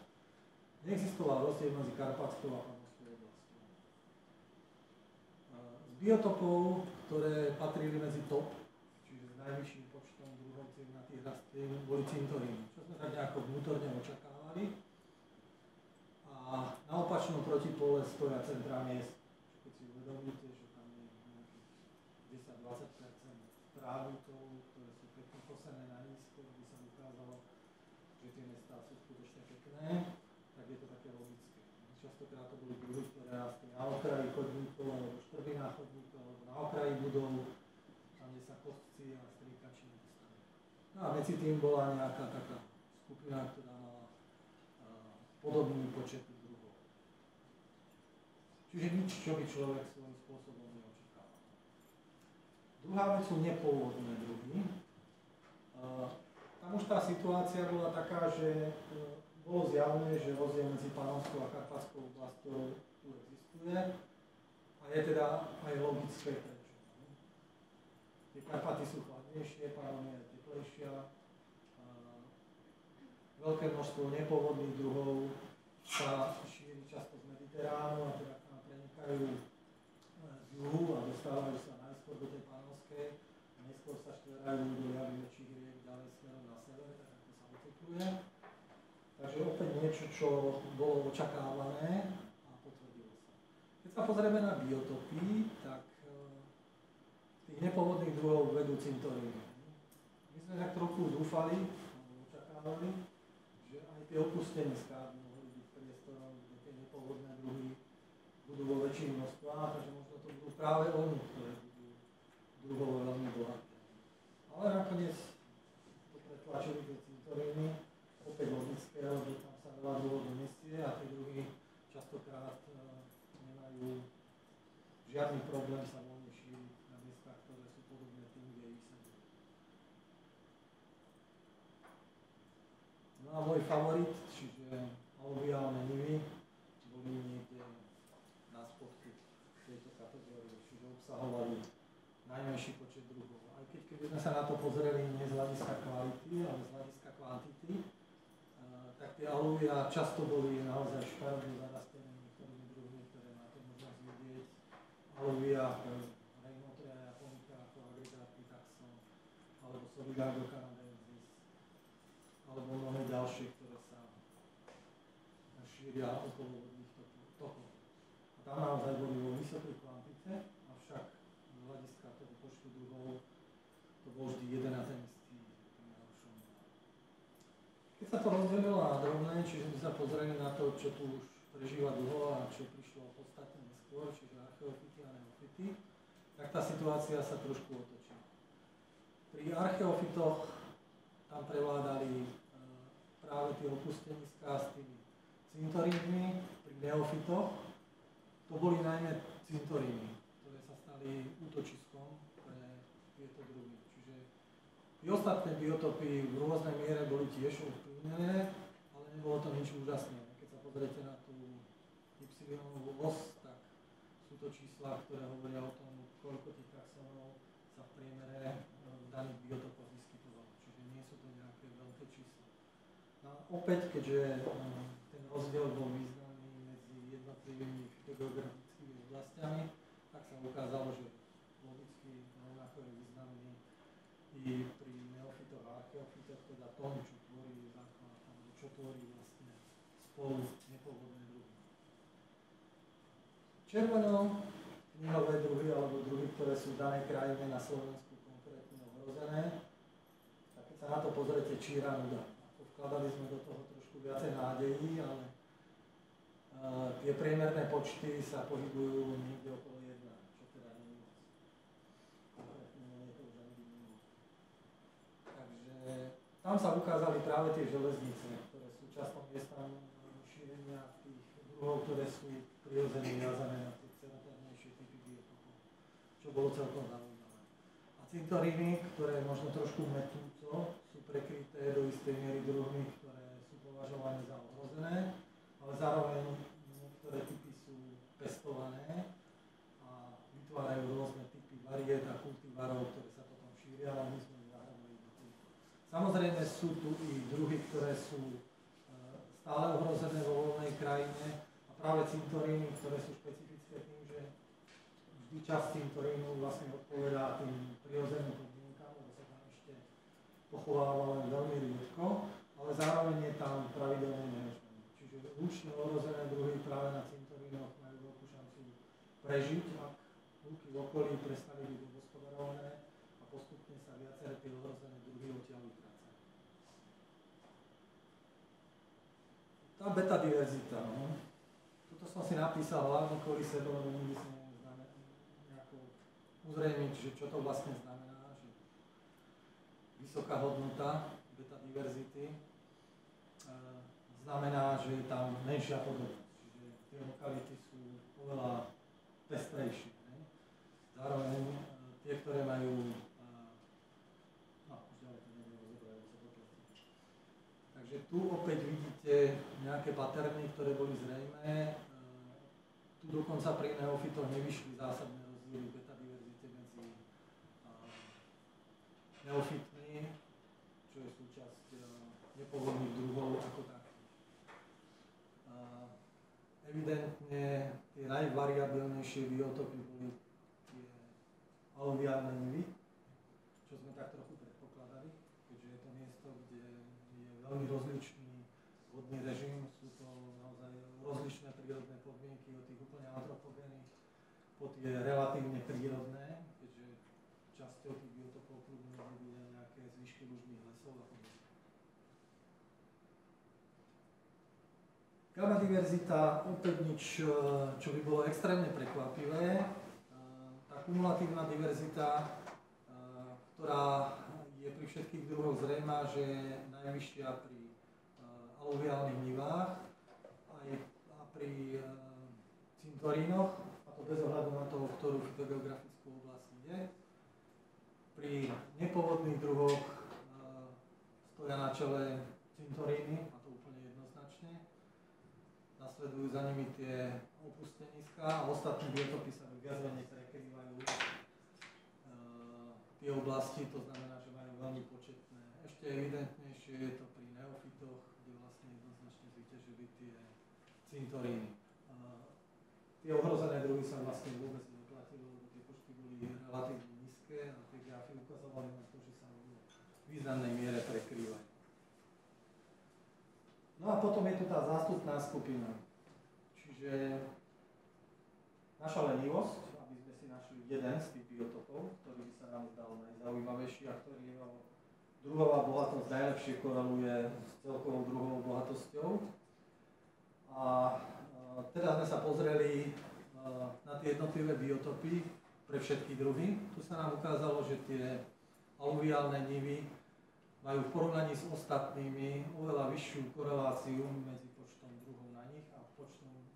neexistoval rozdiel medzi Karpatskou a Panonskou oblasťou. Z biotopov, ktoré patrili medzi top, čiže s najvyšším počtom druhov cívnatých rastlín, boli cintoríny, čo sme tak nejako vnútorne očakávali. A na opačnom protipole stoja centrá miest. Keď si uvedomíte, že tam je nejakých 10-20% trávnikov, ktoré sú pekne kosené na nízko, kde sa ukázalo, že tie mestá sú skutočne pekné, tak je to také logické. Častokrát to boli druhy, ktoré rastli na okraji chodníkov, alebo štrbinách chodníkov, alebo na okraji budov, tam, kde sa kostci a strýkači nedostali. No a medzi tým bola nejaká taká skupina, ktorá mala podobný počet druhov. Čiže nič, čo by človek svojím spôsobom neočakával. Druhá vec sú nepôvodné druhy. Tam už tá situácia bola taká, že bolo zjavné, že rozdiel medzi Panonskou a Karpatskou oblasťou tu existuje a je teda aj logické prečo. Tie Karpaty sú chladnejšie, Panónia je teplejšia. Veľké množstvo nepôvodných druhov sa šíri často z Mediteránu a teda k nám prenikajú z juhu a dostávajú sa najskôr do tej Panonskej a neskôr sa štverajú do ľavy väčších riek ďalej smerom na sever, tak ako sa otepluje. Takže opäť niečo, čo bolo očakávané a potvrdilo sa. Keď sa pozrieme na biotopy, tak tých nepôvodných druhov vedú cintoríny. My sme tak trochu dúfali, očakávali, že aj tie opusteniska by mohli byť priestorom, kde tie nepôvodné druhy budú vo väčších množstvách, takže možno to budú práve oni, ktoré budú druhovo veľmi bohaté. Ale nakoniec to pretlačili tie cintoríny, opäť logické, lebo tam sa veľa druhov donesie a tie druhy častokrát nemajú žiadny problém sa voľne šíriť na miestach, ktoré sú podobné tým, kde ich sa dejú. No a môj favorit, čiže aluviálne nivy, boli niekde na spodku tejto kategórie, čiže obsahovali najmenší počet druhov. Aj keby sme sa na to pozreli nie z hľadiska kvality, ale z hľadiska kvantity, tak tie aluvia často boli naozaj škaredne zarastené niektorými druhmi, ktoré máte možnosť vidieť. Aluvia Reinotria japonica ako agregátny taxon, alebo Solidago canadensis, alebo mnohé ďalšie, ktoré sa šíria okolo vodných tokov. A tam naozaj boli vo vysokej kvantite, avšak z hľadiska bol vždy jeden a ten istý. Keď sa to rozdelilo na drobné, čiže my sa pozrieme na to, čo tu už prežíva dlho a čo prišlo podstatne neskôr, čiže archeofity a neofity, tak tá situácia sa trošku otočila. Pri archeofitoch tam prevládali práve tie opusteniská s tými cintorínmi, pri neofitoch to boli najmä cintoríny, ktoré sa stali útočiskom pre tieto druhy. Čiže tie ostatné biotopy v rôznej miere boli tiež ovplyvnené, ale nebolo to nič úžasné. Keď sa pozriete na tú Y-ovú os, tak sú to čísla, ktoré hovoria o tom, koľko tých taxonov sa v priemere v daných biotopoch vyskytovalo. Čiže nie sú to nejaké veľké čísla. No a opäť, keďže ten rozdiel bol významný medzi jednotlivými fitogeografickými oblastiami, tak sa ukázalo, že logicky rovnako je významný i pri neofitoch a archeofitoch, teda tom, čo tvorí základ, alebo čo tvorí vlastne spolu nepôvodné druhy. Červeno knihové druhy alebo druhy, ktoré sú v danej krajine na Slovensku konkrétne ohrozené, tak keď sa na to pozriete, číra nuda. Vkladali sme do toho trošku viacej nádejí, ale tie priemerné počty sa pohybujú niekde okolo 1, čo teda nie je moc. Konkrétne nie je to už ani minimum. Takže tam sa ukázali práve tie železnice, ktoré sú často miestam šírenia tých druhov, ktoré sú prirodzene viazané na tie cenotárnejšie typy biotopov, čo bolo celkom zaujímavé. A cintoríny, ktoré možno trošku metúco sú prekryté do istej miery druhmi, ktoré sú považované za ohrozené, ale zároveň niektoré typy sú pestované a vytvárajú rôzne typy variét a kultivarov, ktoré sa potom šíria, ale my sme nezahrnuli do týchto. Samozrejme sú tu i druhy, ktoré sú stále ohrozené vo voľnej krajine a práve cintoríny, ktoré sú špecifické tým, že vždy časť cintorínu vlastne odpovedá tým prirodzeným podmienkam, lebo sa tam ešte pochováva len veľmi riedko, ale zároveň je tam pravidelný manažment. Čiže lučne ohrozené druhy práve na cintorínoch majú veľkú šancu prežiť, ak lúky v okolí prestali byť obhospodarované a postupne sa viaceré tie ohrozené druhy odtiaľ vytrácajú. Tá betadiverzita, no. Toto som si napísal hlavne kvôli sebe, lebo nikdy som nejako uzrejmiť, že čo to vlastne znamená, že vysoká hodnota betadiverzity znamená, že je tam menšia podobnosť, čiže tie lokality sú oveľa pestrejšie. Ne? Zároveň tie, ktoré majú už ďalej to nebudem rozobrať, sa to platí. Takže tu opäť vidíte nejaké paterny, ktoré boli zrejmé. Tu dokonca pri neofitoch nevyšli zásadné rozdiely v betadiverzite medzi neofitmi, čo je súčasť nepôvodných druhov ako takých. Evidentne tie najvariabilnejšie biotopy boli tie aluviálne nivy, čo sme tak trochu predpokladali, keďže je to miesto, kde je veľmi rozličný vodný režim, sú to naozaj rozličné prírodné podmienky od tých úplne antropogénnych po tie relatívne prírodné, keďže časťou tých biotopov kľudne mohli byť aj nejaké zvyšky lužných lesov a podobne. Gamma diverzita, opäť nič, čo by bolo extrémne prekvapivé. Tá kumulatívna diverzita, ktorá je pri všetkých druhoch zrejmá, že je najvyššia pri aluviálnych nivách a pri cintorínoch, a to bez ohľadu na to, v ktorú fitogeografickú oblasť ide. Pri nepôvodných druhoch stoja na čele cintoríny, a to úplne jednoznačne. Nasledujú za nimi tie opusteniská a ostatné biotopy sa viac menej prekrývajú tie oblasti, to znamená, že majú veľmi početné. Ešte evidentnejšie je to pri neofitoch, kde vlastne jednoznačne zvíťazili tie cintoríny. Tie ohrozené druhy sa vlastne vôbec neplatilo, lebo tie počty boli relatívne nízke a tie grafy ukazovali na to, že sa v významnej miere prekrývajú. No a potom je tu tá zástupná skupina. Čiže naša lenivosť, aby sme si našli jeden z tých biotopov, ktorý by sa nám zdal najzaujímavejší a ktorý jeho druhová bohatosť najlepšie koreluje s celkovou druhovou bohatosťou. A teda sme sa pozreli na tie jednotlivé biotopy pre všetky druhy. Tu sa nám ukázalo, že tie aluviálne nivy majú v porovnaní s ostatnými oveľa vyššiu koreláciu medzi počtom druhov na nich a celkovým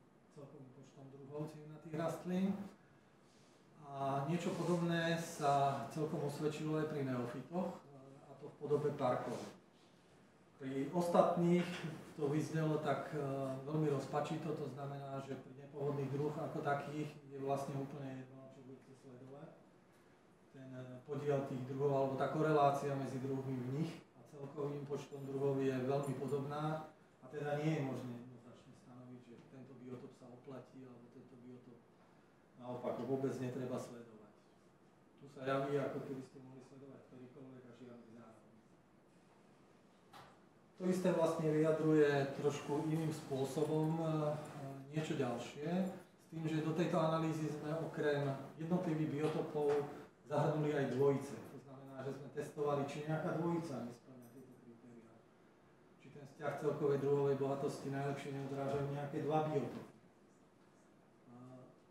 počtom druhov cieľnatých rastlín. A niečo podobné sa celkom osvedčilo aj pri neofitoch, a to v podobe parkov. Pri ostatných to vyznelo tak veľmi rozpačito, to znamená, že pri nepohodných druhoch ako takých je vlastne úplne jedno, čo budete sledovať. Ten podiel tých druhov, alebo tá korelácia medzi druhmi v nich a celkovým počtom druhov je veľmi podobná a teda nie je možné jednoznačne stanoviť, že tento biotop sa oplatí, alebo tento biotop naopak vôbec netreba sledovať. Tu sa javí, ako keby ste mohli sledovať ktorýkoľvek a žiadny zároveň. To isté vlastne vyjadruje trošku iným spôsobom niečo ďalšie, s tým, že do tejto analýzy sme okrem jednotlivých biotopov zahrnuli aj dvojice. To znamená, že sme testovali, či nejaká dvojica nesplňa tieto kritériá. Či ten vzťah celkovej druhovej bohatosti najlepšie neodrážajú nejaké dva biotopy.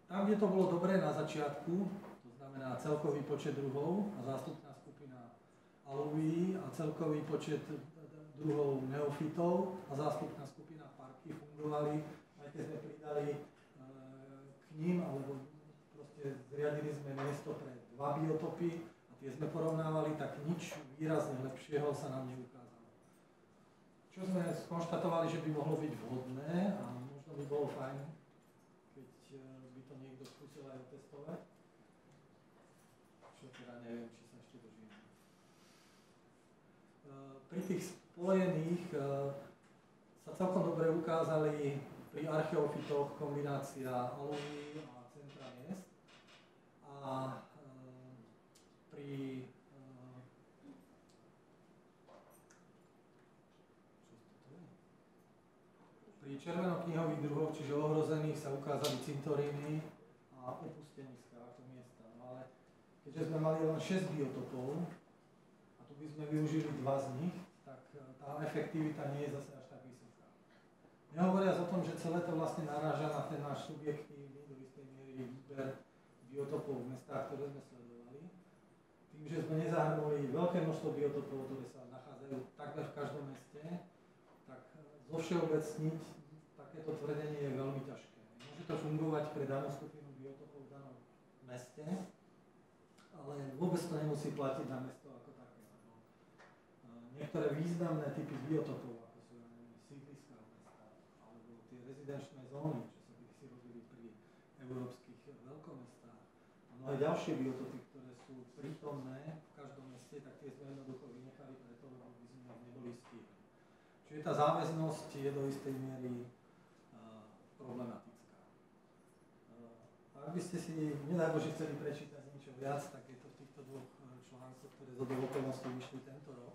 Tam, kde to bolo dobré na začiatku, to znamená celkový počet druhov a zástupná skupina aluvií a celkový počet druhov neofitov a zástupná skupina parky fungovali, aj keď sme pridali k ním, alebo proste zriadili sme miesto pre dva biotopy a tie sme porovnávali, tak nič výrazne lepšieho sa nám neukázalo. Čo sme skonštatovali, že by mohlo byť vhodné a možno by bolo fajn, keď by to niekto skúsil aj otestovať, čo teda neviem, či sa ešte dožijeme. Pri tých spojených sa celkom dobre ukázali pri archeofitoch kombinácia aluvií a centra miest a pri červenoknihových druhoch, čiže ohrozených, sa ukázali cintoríny a opusteniska ako miesta. No ale keďže sme mali len 6 biotopov a tu by sme využili 2 z nich, tak tá efektivita nie je zase až tak vysoká. Nehovoriac o tom, že celé to vlastne naráža na ten náš subjektívny do istej miery výber biotopov v mestách, ktoré sme sledovali. Tým, že sme nezahrnuli veľké množstvo biotopov, ktoré sa nachádzajú takmer v každom meste, tak zovšeobecniť takéto tvrdenie je veľmi ťažké. Môže to fungovať pre danú skupinu biotopov v danom meste, ale vôbec to nemusí platiť na mesto ako také. Niektoré významné typy biotopov, ako sú sídliska v mestách, alebo tie rezidenčné zóny, čo sa si robili pri európskych veľkomestách, a mnohé ďalšie biotopy, ktoré sú prítomné v každom meste, tak tie sme jednoducho vynechali preto, lebo by sme neboli stíhli. Čiže tá záväznosť je do istej miery problematická. Ak by ste si, nedaj Bože, chceli prečítať niečo viac, tak je to v týchto dvoch článkoch, ktoré z okolností vyšli tento rok.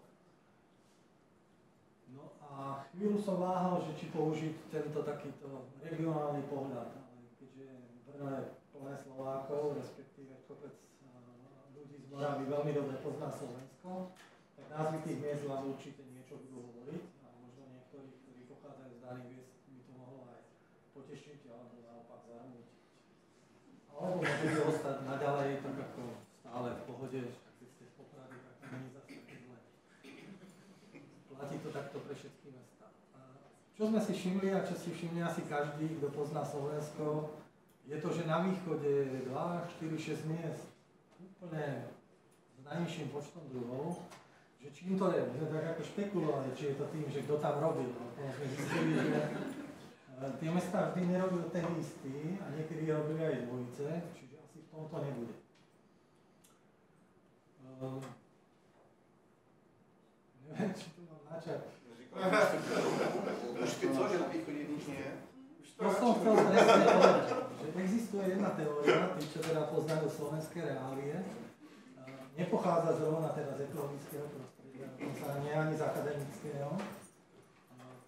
No a chvíľu som váhal, že či použiť tento takýto regionálny pohľad, ale keďže Brno je plné Slovákov, respektíve kopec ľudí z Moravy veľmi dobre pozná Slovensko, tak názvy tých miest vám určite niečo budú hovoriť a možno niektorí, ktorí pochádzajú z daných miest, by to mohlo aj potešiť alebo naopak zarmútiť. Alebo môžete ostať naďalej tak ako stále v pohode, keď ste v Poprade, tak to nie je zase také zlé. Platí to takto pre všetky mestá. Čo sme si všimli a čo si všimne asi každý, kto pozná Slovensko, je to, že na východe 2, 4, 6 miest úplne s najnižším počtom druhov, že čím to je, sme tak ako špekulovali, či je to tým, že kto tam robil. No, sme zistili, že tie mestá vždy nerobil ten istý a niekedy robili aj dvojice, čiže asi v tomto nebude. Neviem, či tu mám načať. Už keď co, že na východe nič nie je? To som chcel presne povedať, že existuje jedna teória, tí, čo teda poznajú slovenské reálie, nepochádza zrovna teda z ekologického prostredia, dokonca nie ani z akademického.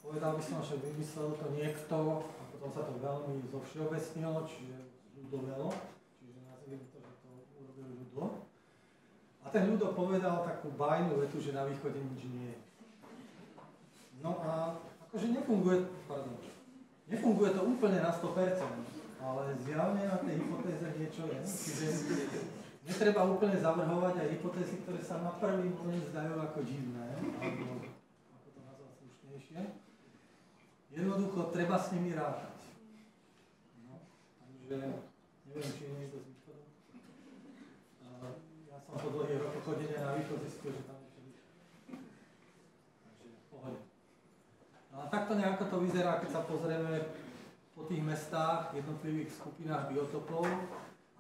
Povedal by som, že vymyslel to niekto a potom sa to veľmi zovšeobecnilo, čiže zľudovelo, čiže nazviem to, že to Ľudo. A ten Ľudo povedal takú bajnú vetu, že na východe nič nie je. No a akože nefunguje to úplne na 100%, ale zjavne na tej hypotéze niečo je. Čiže netreba úplne zavrhovať aj hypotézy, ktoré sa na prvý moment zdajú ako divné, alebo ako to nazvať slušnejšie. Jednoducho treba s nimi rátať. No, takže neviem, či je niekto z východu. Ja som po dlhých rokoch chodenia na východ zistil, že tam ešte nič. Takže pohode. No a takto nejako to vyzerá, keď sa pozrieme po tých mestách, jednotlivých skupinách biotopov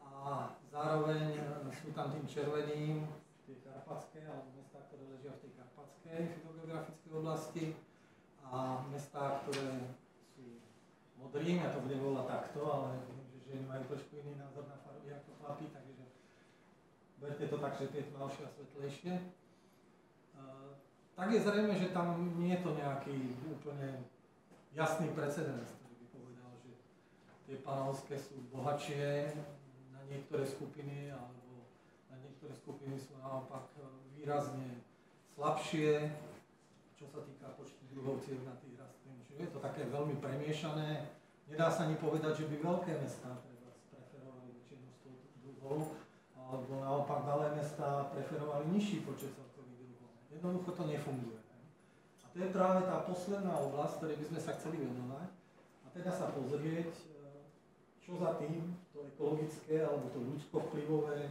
a zároveň sú tam tým červeným tie karpatské alebo mestá, ktoré ležia v tej karpatskej fytogeografickej oblasti a mestá, ktoré sú modrým, ja to budem volať takto, ale viem, že ženy majú trošku iný názor na farby ako chlapi, takže berte to tak, že tie tmavšie a svetlejšie. Tak je zrejme, že tam nie je to nejaký úplne jasný precedens, ktorý by povedal, že tie panonské sú bohatšie na niektoré skupiny, alebo na niektoré skupiny sú naopak výrazne slabšie, čo sa týka počtu druhov cievnatých rastlín. Čiže je to také veľmi premiešané. Nedá sa ani povedať, že by veľké mestá preferovali väčšie množstvo druhov, alebo naopak malé mestá preferovali nižší počet celkových druhov. Jednoducho to nefunguje. A to je práve tá posledná oblasť, ktorej by sme sa chceli venovať. A teda sa pozrieť, čo za tým to ekologické, alebo to ľudsko-vplyvové,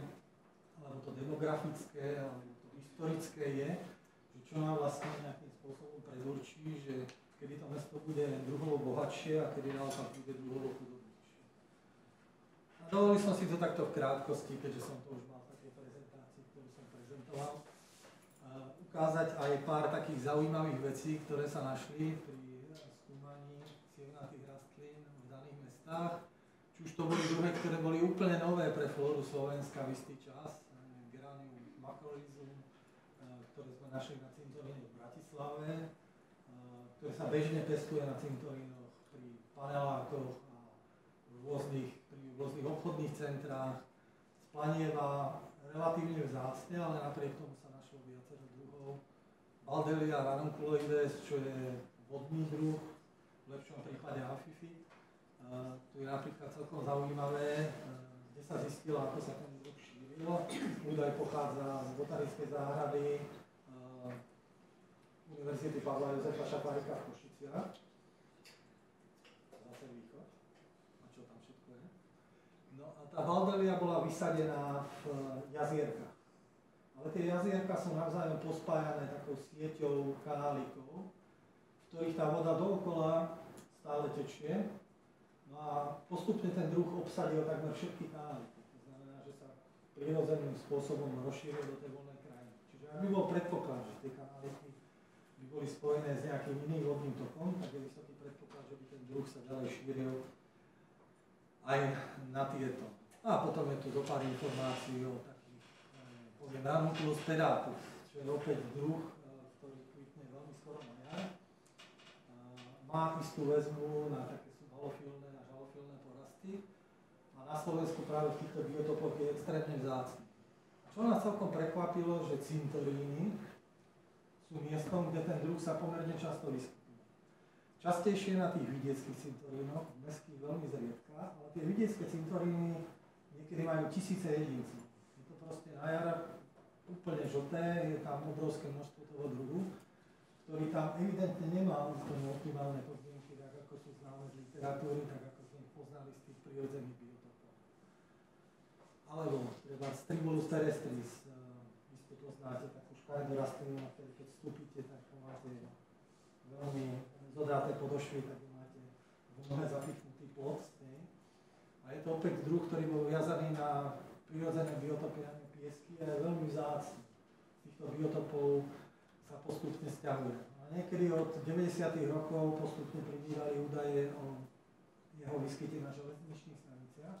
alebo to demografické, alebo to historické je, že čo nám vlastne nejakým spôsobom predurčí, že kedy to mesto bude druhovo bohatšie a kedy naopak bude druhovo chudobnejšie. A dovolil som si to takto v krátkosti, keďže som to už mal v takej prezentácii, ktorú som prezentoval, ukázať aj pár takých zaujímavých vecí, ktoré sa našli pri skúmaní cievnatých rastlín v daných mestách. Či už to boli druhy, ktoré boli úplne nové pre flóru Slovenska v istý čas, Geranium macrorhizum, ktoré sme našli na cintoríne v Bratislave, ktoré sa bežne pestuje na cintorínoch pri panelákoch a pri rôznych obchodných centrách. Splanieva relatívne vzácne, ale napriek tomu sa našlo viacero druhov. Baldelia ranunculoides, čo je vodný druh, v lepšom prípade amfifit. Tu je napríklad celkom zaujímavé, kde sa zistilo, ako sa ten druh šíril. Údaj pochádza z botanickej záhrady Univerzity Pavla Jozefa Šafárika v Košiciach. Zase východ. A čo tam všetko je? No a tá Baldelia bola vysadená v jazierkach. Ale tie jazierka sú navzájom pospájané takou sieťou kanálikov, v ktorých tá voda dookola stále tečie. No a postupne ten druh obsadil takmer všetky kanáliky. To znamená, že sa prirodzeným spôsobom rozšíril do tej voľnej krajiny. Čiže ak by bol predpoklad, že tie kanáliky by boli spojené s nejakým iným vodným tokom, tak je vysoký predpoklad, že by ten druh sa ďalej šíril aj na tieto. A potom je tu zo pár informácií o takých, poviem, Ranunculus pedatus, čo je opäť druh, ktorý kvitne veľmi skoro na jar. Má istú väzbu na také subhalofilné a žalofilné porasty a na Slovensku práve v týchto biotopoch je extrémne vzácny. Čo nás celkom prekvapilo, že cintoríny sú miestom, kde ten druh sa pomerne často vyskytuje. Častejšie na tých vidieckých cintorínoch, v mestských veľmi zriedka, ale tie vidiecké cintoríny niekedy majú tisíce jedincov. Je to proste na jar úplne žlté, je tam obrovské množstvo toho druhu, ktorý tam evidentne nemá úplne optimálne podmienky, tak ako sú známe z literatúry, tak ako sme ich poznali z tých prírodzených biotopov. Alebo treba Tribulus terrestris, isto to znáte, takú škaredú rastlinu, na ktorej keď vstúpite, tak máte veľmi zodraté podošvy, tak máte v nohe zapichnutý plod z nej. A je to opäť druh, ktorý bol viazaný na prírodzené biotopy, na piesky a je veľmi vzácny. Z týchto biotopov sa postupne sťahuje. A niekedy od 90. rokov postupne pribývali údaje o jeho vyskyte na železničných staniciach.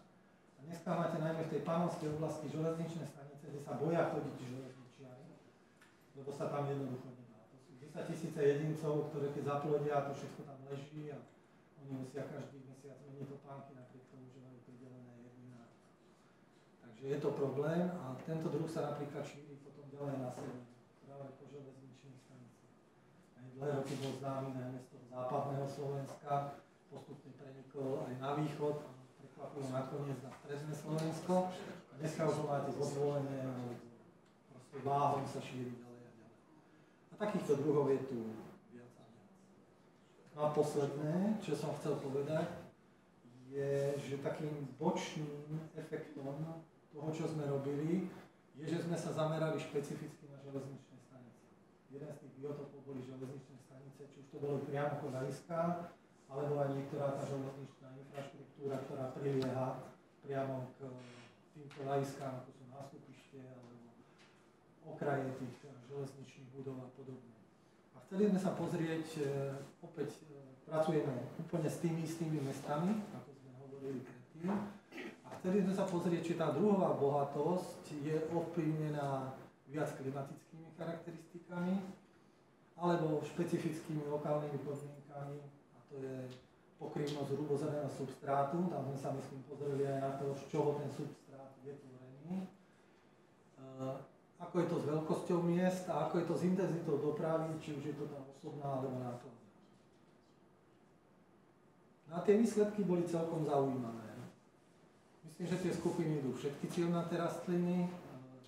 A dneska máte najmä v tej panonskej oblasti železničné stanice, kde sa boja chodiť železničiari, lebo sa tam jednoducho nedá. To sú 10 000 jedincov, ktoré keď zaplodia, to všetko tam leží a oni musia každý mesiac meniť topánky napriek tomu, že majú pridelené jedny na. Takže je to problém a tento druh sa napríklad šíri potom ďalej na sever, práve po železničných staniciach. Aj dlhé roky bol známy najmä z toho západného Slovenska, postupne prenikol aj na východ a prekvapilo nakoniec na stredné Slovensko. A dneska už ho máte zozvolené, ale proste váhom sa šíri ďalej a ďalej. A takýchto druhov je tu viac a viac. No a posledné, čo som chcel povedať, je, že takým bočným efektom toho, čo sme robili, je, že sme sa zamerali špecificky na železničné stanice. Jeden z tých biotopov boli železničné stanice, či už to bolo priamo kolajská, alebo aj niektorá tá železničná infraštruktúra, ktorá prilieha priamo k tým kolajskám, ako sú nástupište alebo okraje tých železničných budov a podobne. A chceli sme sa pozrieť, opäť pracujeme úplne s tými istými mestami, ako sme hovorili predtým, a chceli sme sa pozrieť, či tá druhová bohatosť je ovplyvnená viac klimatickými charakteristikami alebo špecifickými lokálnymi podmienkami, a to je pokrývnosť hrubozemného substrátu. Tam sme sa, myslím, pozreli aj na to, z čoho ten substrát je tvorený. Ako je to s veľkosťou miest a ako je to s intenzitou dopravy, či už je to tam osobná alebo nákladná. A tie výsledky boli celkom zaujímavé. Myslím, že tie skupiny idú všetky cieľnaté rastliny,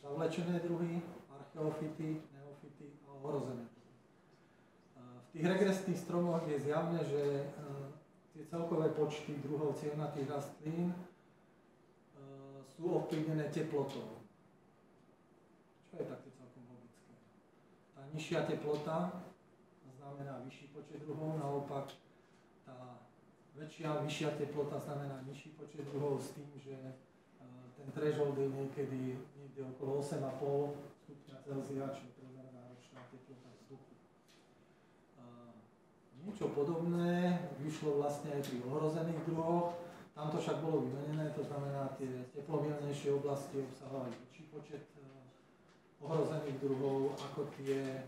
zavlečené druhy, archeofity, neofity a ohrozené druhy. V tých regresných stromoch je zjavné, že tie celkové počty druhov cieľnatých rastlín sú ovplyvnené teplotou. Čo je také celkom logické. Tá nižšia teplota znamená vyšší počet druhov, naopak tá vyššia teplota znamená nižší počet druhov s tým, že ten threshold je niekedy niekde okolo 8,5 stupňa Celzia, čo je priemerná ročná teplota vzduchu. Niečo podobné vyšlo vlastne aj pri ohrozených druhoch. Tamto však bolo vymenené, to znamená, tie teplomielnejšie oblasti obsahovali väčší počet ohrozených druhov ako tie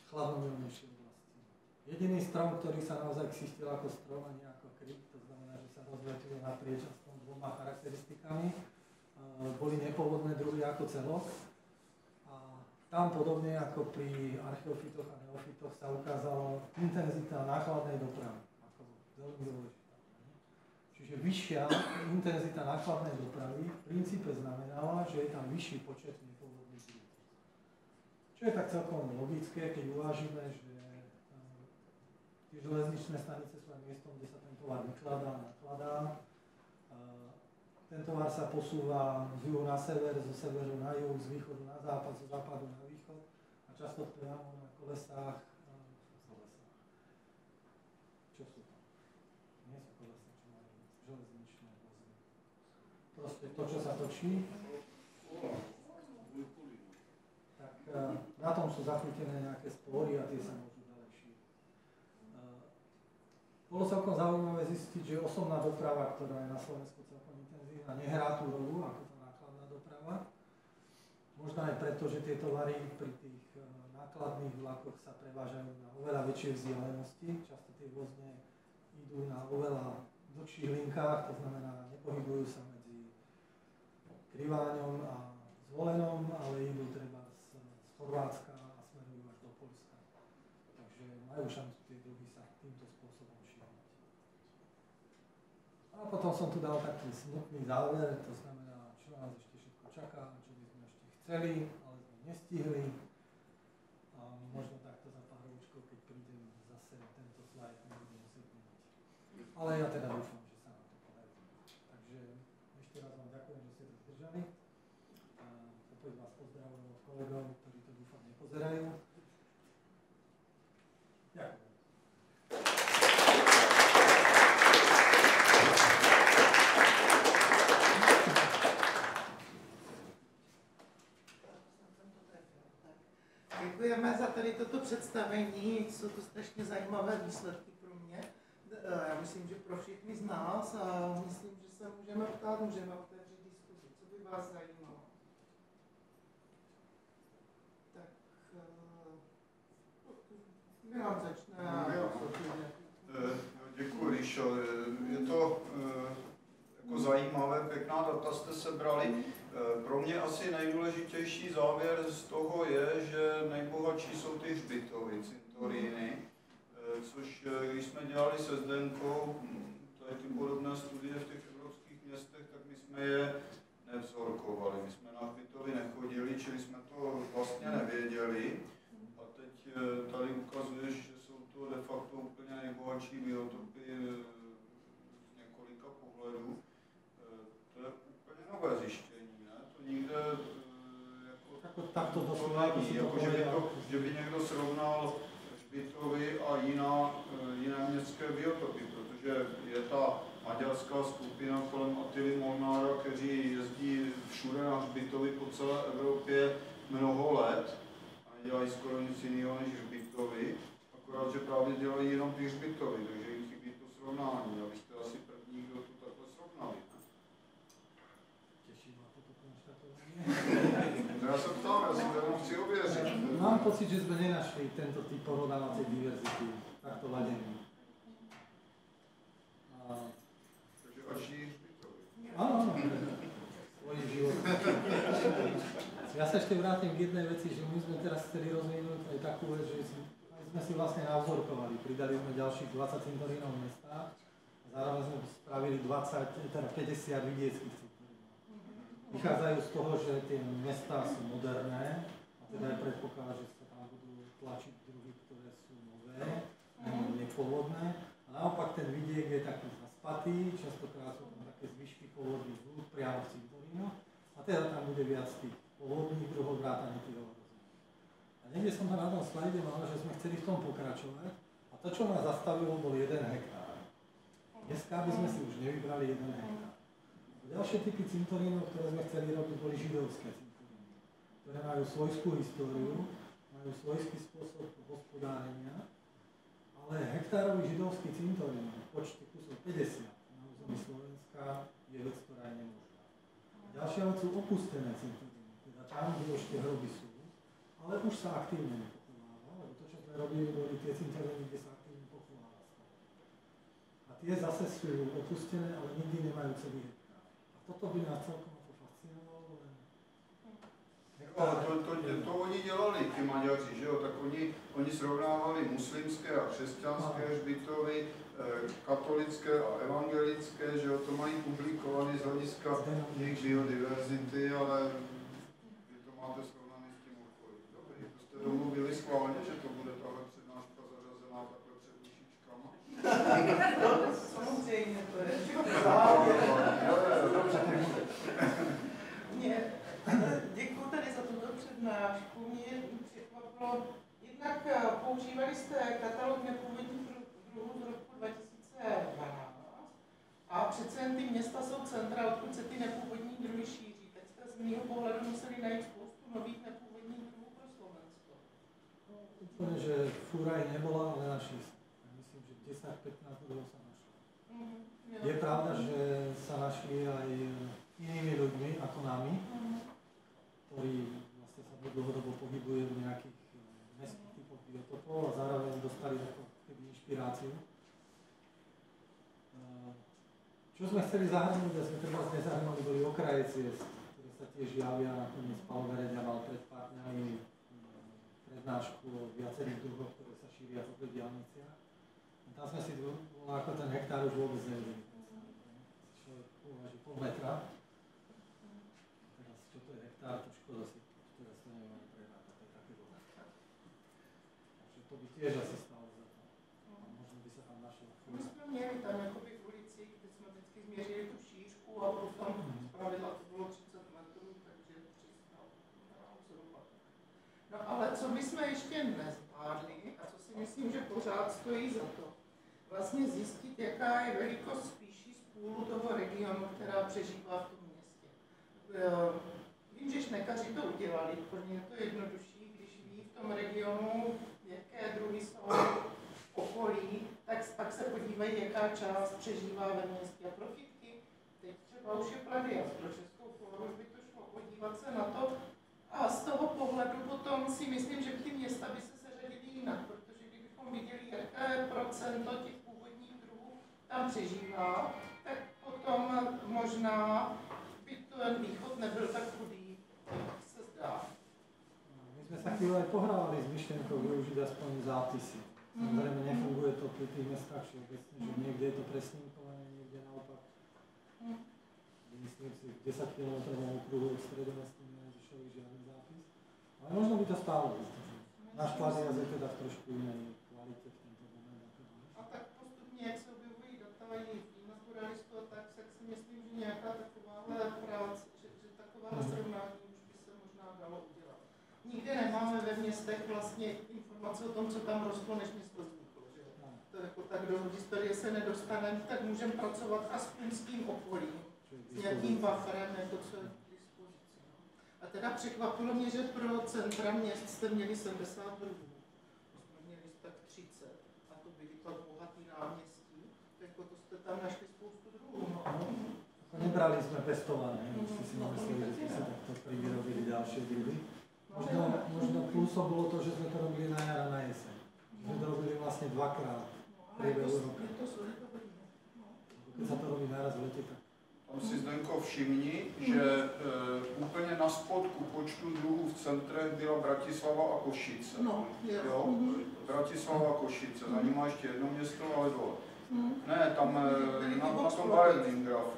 chladnomielnejšie oblasti. Jediný strom, ktorý sa naozaj ksistil ako strom a nie ako kryt, to znamená, že sa rozletil naprieč aspoň dvoma charakteristikami, boli nepôvodné druhy ako celok. A tam podobne ako pri archeofitoch a neofitoch sa ukázala intenzita nákladnej dopravy ako veľmi dôležitá. Čiže vyššia intenzita nákladnej dopravy v princípe znamenala, že je tam vyšší počet nepôvodných druhov. Čo je tak celkom logické, keď uvážime, že tie železničné stanice sú aj miestom, kde sa ten tovar vykladá a nakladá. Ten tovar sa posúva z juhu na sever, zo severu na juh, z východu na západ, zo západu na východ a často priamo na kolesách. Čo sú tam? Nie sú kolesa, čo majú železničné vozy. Proste to, čo sa točí. Tak na tom sú zachytené nejaké spory a tie sa môžu. Bolo celkom zaujímavé zistiť, že osobná doprava, ktorá je na Slovensku celkom intenzívna, nehrá tú rolu ako tá nákladná doprava. Možno aj preto, že tie tovary pri tých nákladných vlakoch sa prevážajú na oveľa väčšie vzdialenosti. Často tie vozne idú na oveľa dlhších linkách, to znamená, nepohybujú sa medzi Kriváňom a Zvolenom, ale idú treba z Chorvátska a smerujú až do Poľska. Takže majú šancu tie druhy sa týmto spôsobom šíriť. A potom som tu dal taký smutný záver, to znamená, čo nás ešte všetko čaká, čo by sme ešte chceli, ale sme nestihli. A možno takto za pár ročkov, keď prídem zase tento slajd, nebudem musieť meniť. Ale ja teda dúfam, že sa nám to podarí. Takže ešte raz vám ďakujem, že ste to zdržali. Opäť vás pozdravujem od kolegov, ktorí to dúfam nepozerajú. Ďakujem. Děkujeme za tady toto představení, jsou to strašně zajímavé výsledky pro mě. Já myslím, že pro všechny z nás a myslím, že se můžeme ptát, můžeme otevřít diskuzi. Co by vás zajímalo? Tak, Milan začne. Děkuji, Ríšo. Je to jako zajímavé, pěkná data jste sebrali. Pro mě asi nejdůležitější závěr z toho je, že nejbohatší jsou ty hřbitovy, cintoríny, což když jsme dělali se Zdenkou, tady ty podobné studie v těch evropských městech, tak my jsme je nevzorkovali. My jsme na hřbitovy nechodili, čili jsme to vlastně nevěděli. A teď tady ukazuješ, že jsou to de facto úplně nejbohatší biotopy z několika pohledů. To je úplně nové zjištění, ne? To nikde jako takto doslova, jako že by někdo srovnal hřbitovy a jiné městské biotopy, protože je ta maďarská skupina kolem Attily Molnára, kteří jezdí všude na hřbitovy po celé Evropě mnoho let a nedělají skoro nic jiného než hřbitovy, akorát, že právě dělají jenom ty hřbitovy, takže jim chybí to srovnání. A vy jste asi první, kdo to takhle srovnali, ne? Těší ma toto konštatovanie. Já se ptám, já si to jenom chci ověřit. Mám pocit, že sme nenašli tento typ porovnávacej diverzity takto ladený. Takže až žijí hřbitovy. Áno, svojím životom. Ja sa ešte vrátim k jednej veci, že my sme teraz chceli rozvinúť aj takú vec, že sme si vlastne navzorkovali. Pridali sme ďalších 20 cintorínov v mestách a zároveň sme spravili 50 vidieckých cintorínov. Vychádzajú z toho, že tie mestá sú moderné a teda aj predpokladá, že sa tam budú tlačiť druhy, ktoré sú nové, nepôvodné. A naopak ten vidiek je taký zaspatý, častokrát sú tam také zvyšky pôvodných druhov priamo v cintorínoch a teda tam bude viac tých pôvodných druhov vrátane tých ohrozených. A niekde som na tom slajde mal, že sme chceli v tom pokračovať a to, čo nás zastavilo, bol 1 hektár. Dneska by sme si už nevybrali 1 hektár. Ďalšie typy cintorínov, ktoré sme chceli robiť, boli židovské cintoríny, ktoré majú svojskú históriu, majú svojský spôsob hospodárenia, ale hektárový židovský cintorín v počte kusov 50 na území Slovenska je vec, ktorá je nemožná. Ďalšia vec sú opustené cintoríny, teda tam, kde ešte hroby sú, ale už sa aktívne nepochováva, lebo to, čo sme robili, boli tie cintoríny, kde sa aktívne pochováva stále. A tie zase sú opustené, ale nikdy nemajú celý hektár. Toto by nás celkom ako fascinovalo, len... Ale to oni dělali, ty Maďaři, že jo? Tak oni srovnávali muslimské a křesťanské hřbitovy, katolické a evangelické, že jo? To mají publikované z hlediska jejich biodiverzity, ale vy to máte srovnané s tím okolí. Dobrý, to jste domluvili schválně, že to bude tahle přednáška zařazená takhle před myšičkama? Samozřejmě, to je. Děkuji tady za tuto přednášku. Mě překvapilo, jednak používali jste katalog nepůvodních druhů z roku 2012 a přece jen ty města jsou centra, odkud se ty nepůvodní druhy šíří. Teď jste z mého pohledu museli najít spoustu nových nepůvodních druhů pro Slovensko. Úplne, že fúra aj nebola, ale našli sa. Myslím, že 10-15 druhov sa našli. Je pravda, že sa našli aj inými ľuďmi ako nami, ktorí vlastne sa dlhodobo pohybujú v nejakých mestských typoch biotopov a zároveň dostali ako keby inšpiráciu. Čo sme chceli zahrnúť, a sme treba nezahrnuli, boli okraje ciest, ktoré sa tiež javia. Nakoniec Paolo Vereďa mal pred pár dňami prednášku o viacerých druhoch, ktoré sa šíria po diaľniciach. Tam sme si ako ten hektár už vôbec nevedeli. Človek uvaží pol metra. Teraz, čo to je hektár, to škoda si, teraz to neviem ani prehľadať, to je také dlhé. Takže to by tiež asi stalo za to. A možno by sa tam našiel. My jsme měli tam jakoby ulici, kde jsme vždycky změřili tu šířku a potom zpravidla to bylo 30 metrů, takže 300 zhruba. No ale co my jsme ještě nezvládli a co si myslím, že pořád stojí za to, vlastně zjistit, jaká je velikost spíší z půlu toho regionu, která přežívá v tom městě. Vím, že šnekaři to udělali, protože je to jednodušší, když ví v tom regionu, jaké druhy jsou v okolí, tak pak se podívají, jaká část přežívá ve městě. A pro chytky, teď třeba už je Pladias, pro Českou floru už by to šlo podívat se na to a z toho pohledu potom si myslím, že ty města by se seřadily jinak, protože kdybychom viděli, jaké procento těch původních druhů tam přežívá, tak potom možná ten východ nebyl tak chudý, jak se zdá. My sme sa chvíľu aj pohrávali s myšlienkou využiť aspoň zápisy. Samozrejme nefunguje to pri tých mestách všeobecne, že niekde je to presnímkované, niekde naopak. Myslím si, v 10 km okruhu od stredomestí nenašiel žiadny zápis. Ale možno by to stálo. Náš klad je teda v trošku inej kvalite v tento moment. A tak postupně, jak se objevují data i v naturalistu, tak si myslím, že nějaká takováhle práce, že takováhle srovnání už by se možná dalo udělat. Nikde nemáme ve městech vlastně informace o tom, co tam rostlo, než město vzniklo. Že? To je jako tak, do historie se nedostaneme, tak můžeme pracovat aspoň s tím okolím, s nějakým bufferem, jako co je k dispozici. No. A teda překvapilo mě, že pro centra měst jste měli 70 druhů. Jsme měli tak 30. A to byly pak bohatý náměstí. Jako to jste tam našli spoustu druhů. No. Nebrali sme pestované, si si mysleli, že sme sa takto privyrobili ďalšie druhy. Možno plusom bolo to, že sme to robili na jar a na jeseň. Sme to robili vlastne dvakrát v priebehu roka. Keď sa to robí naraz v lete, tak... Tam si Zdenko všimni, že úplně na spodku počtu druhů v centrech byla Bratislava a Košice. No, jo? Bratislava a Košice, za ní má ještě jedno město, ale dole. Ne, tam na tom barevném grafu,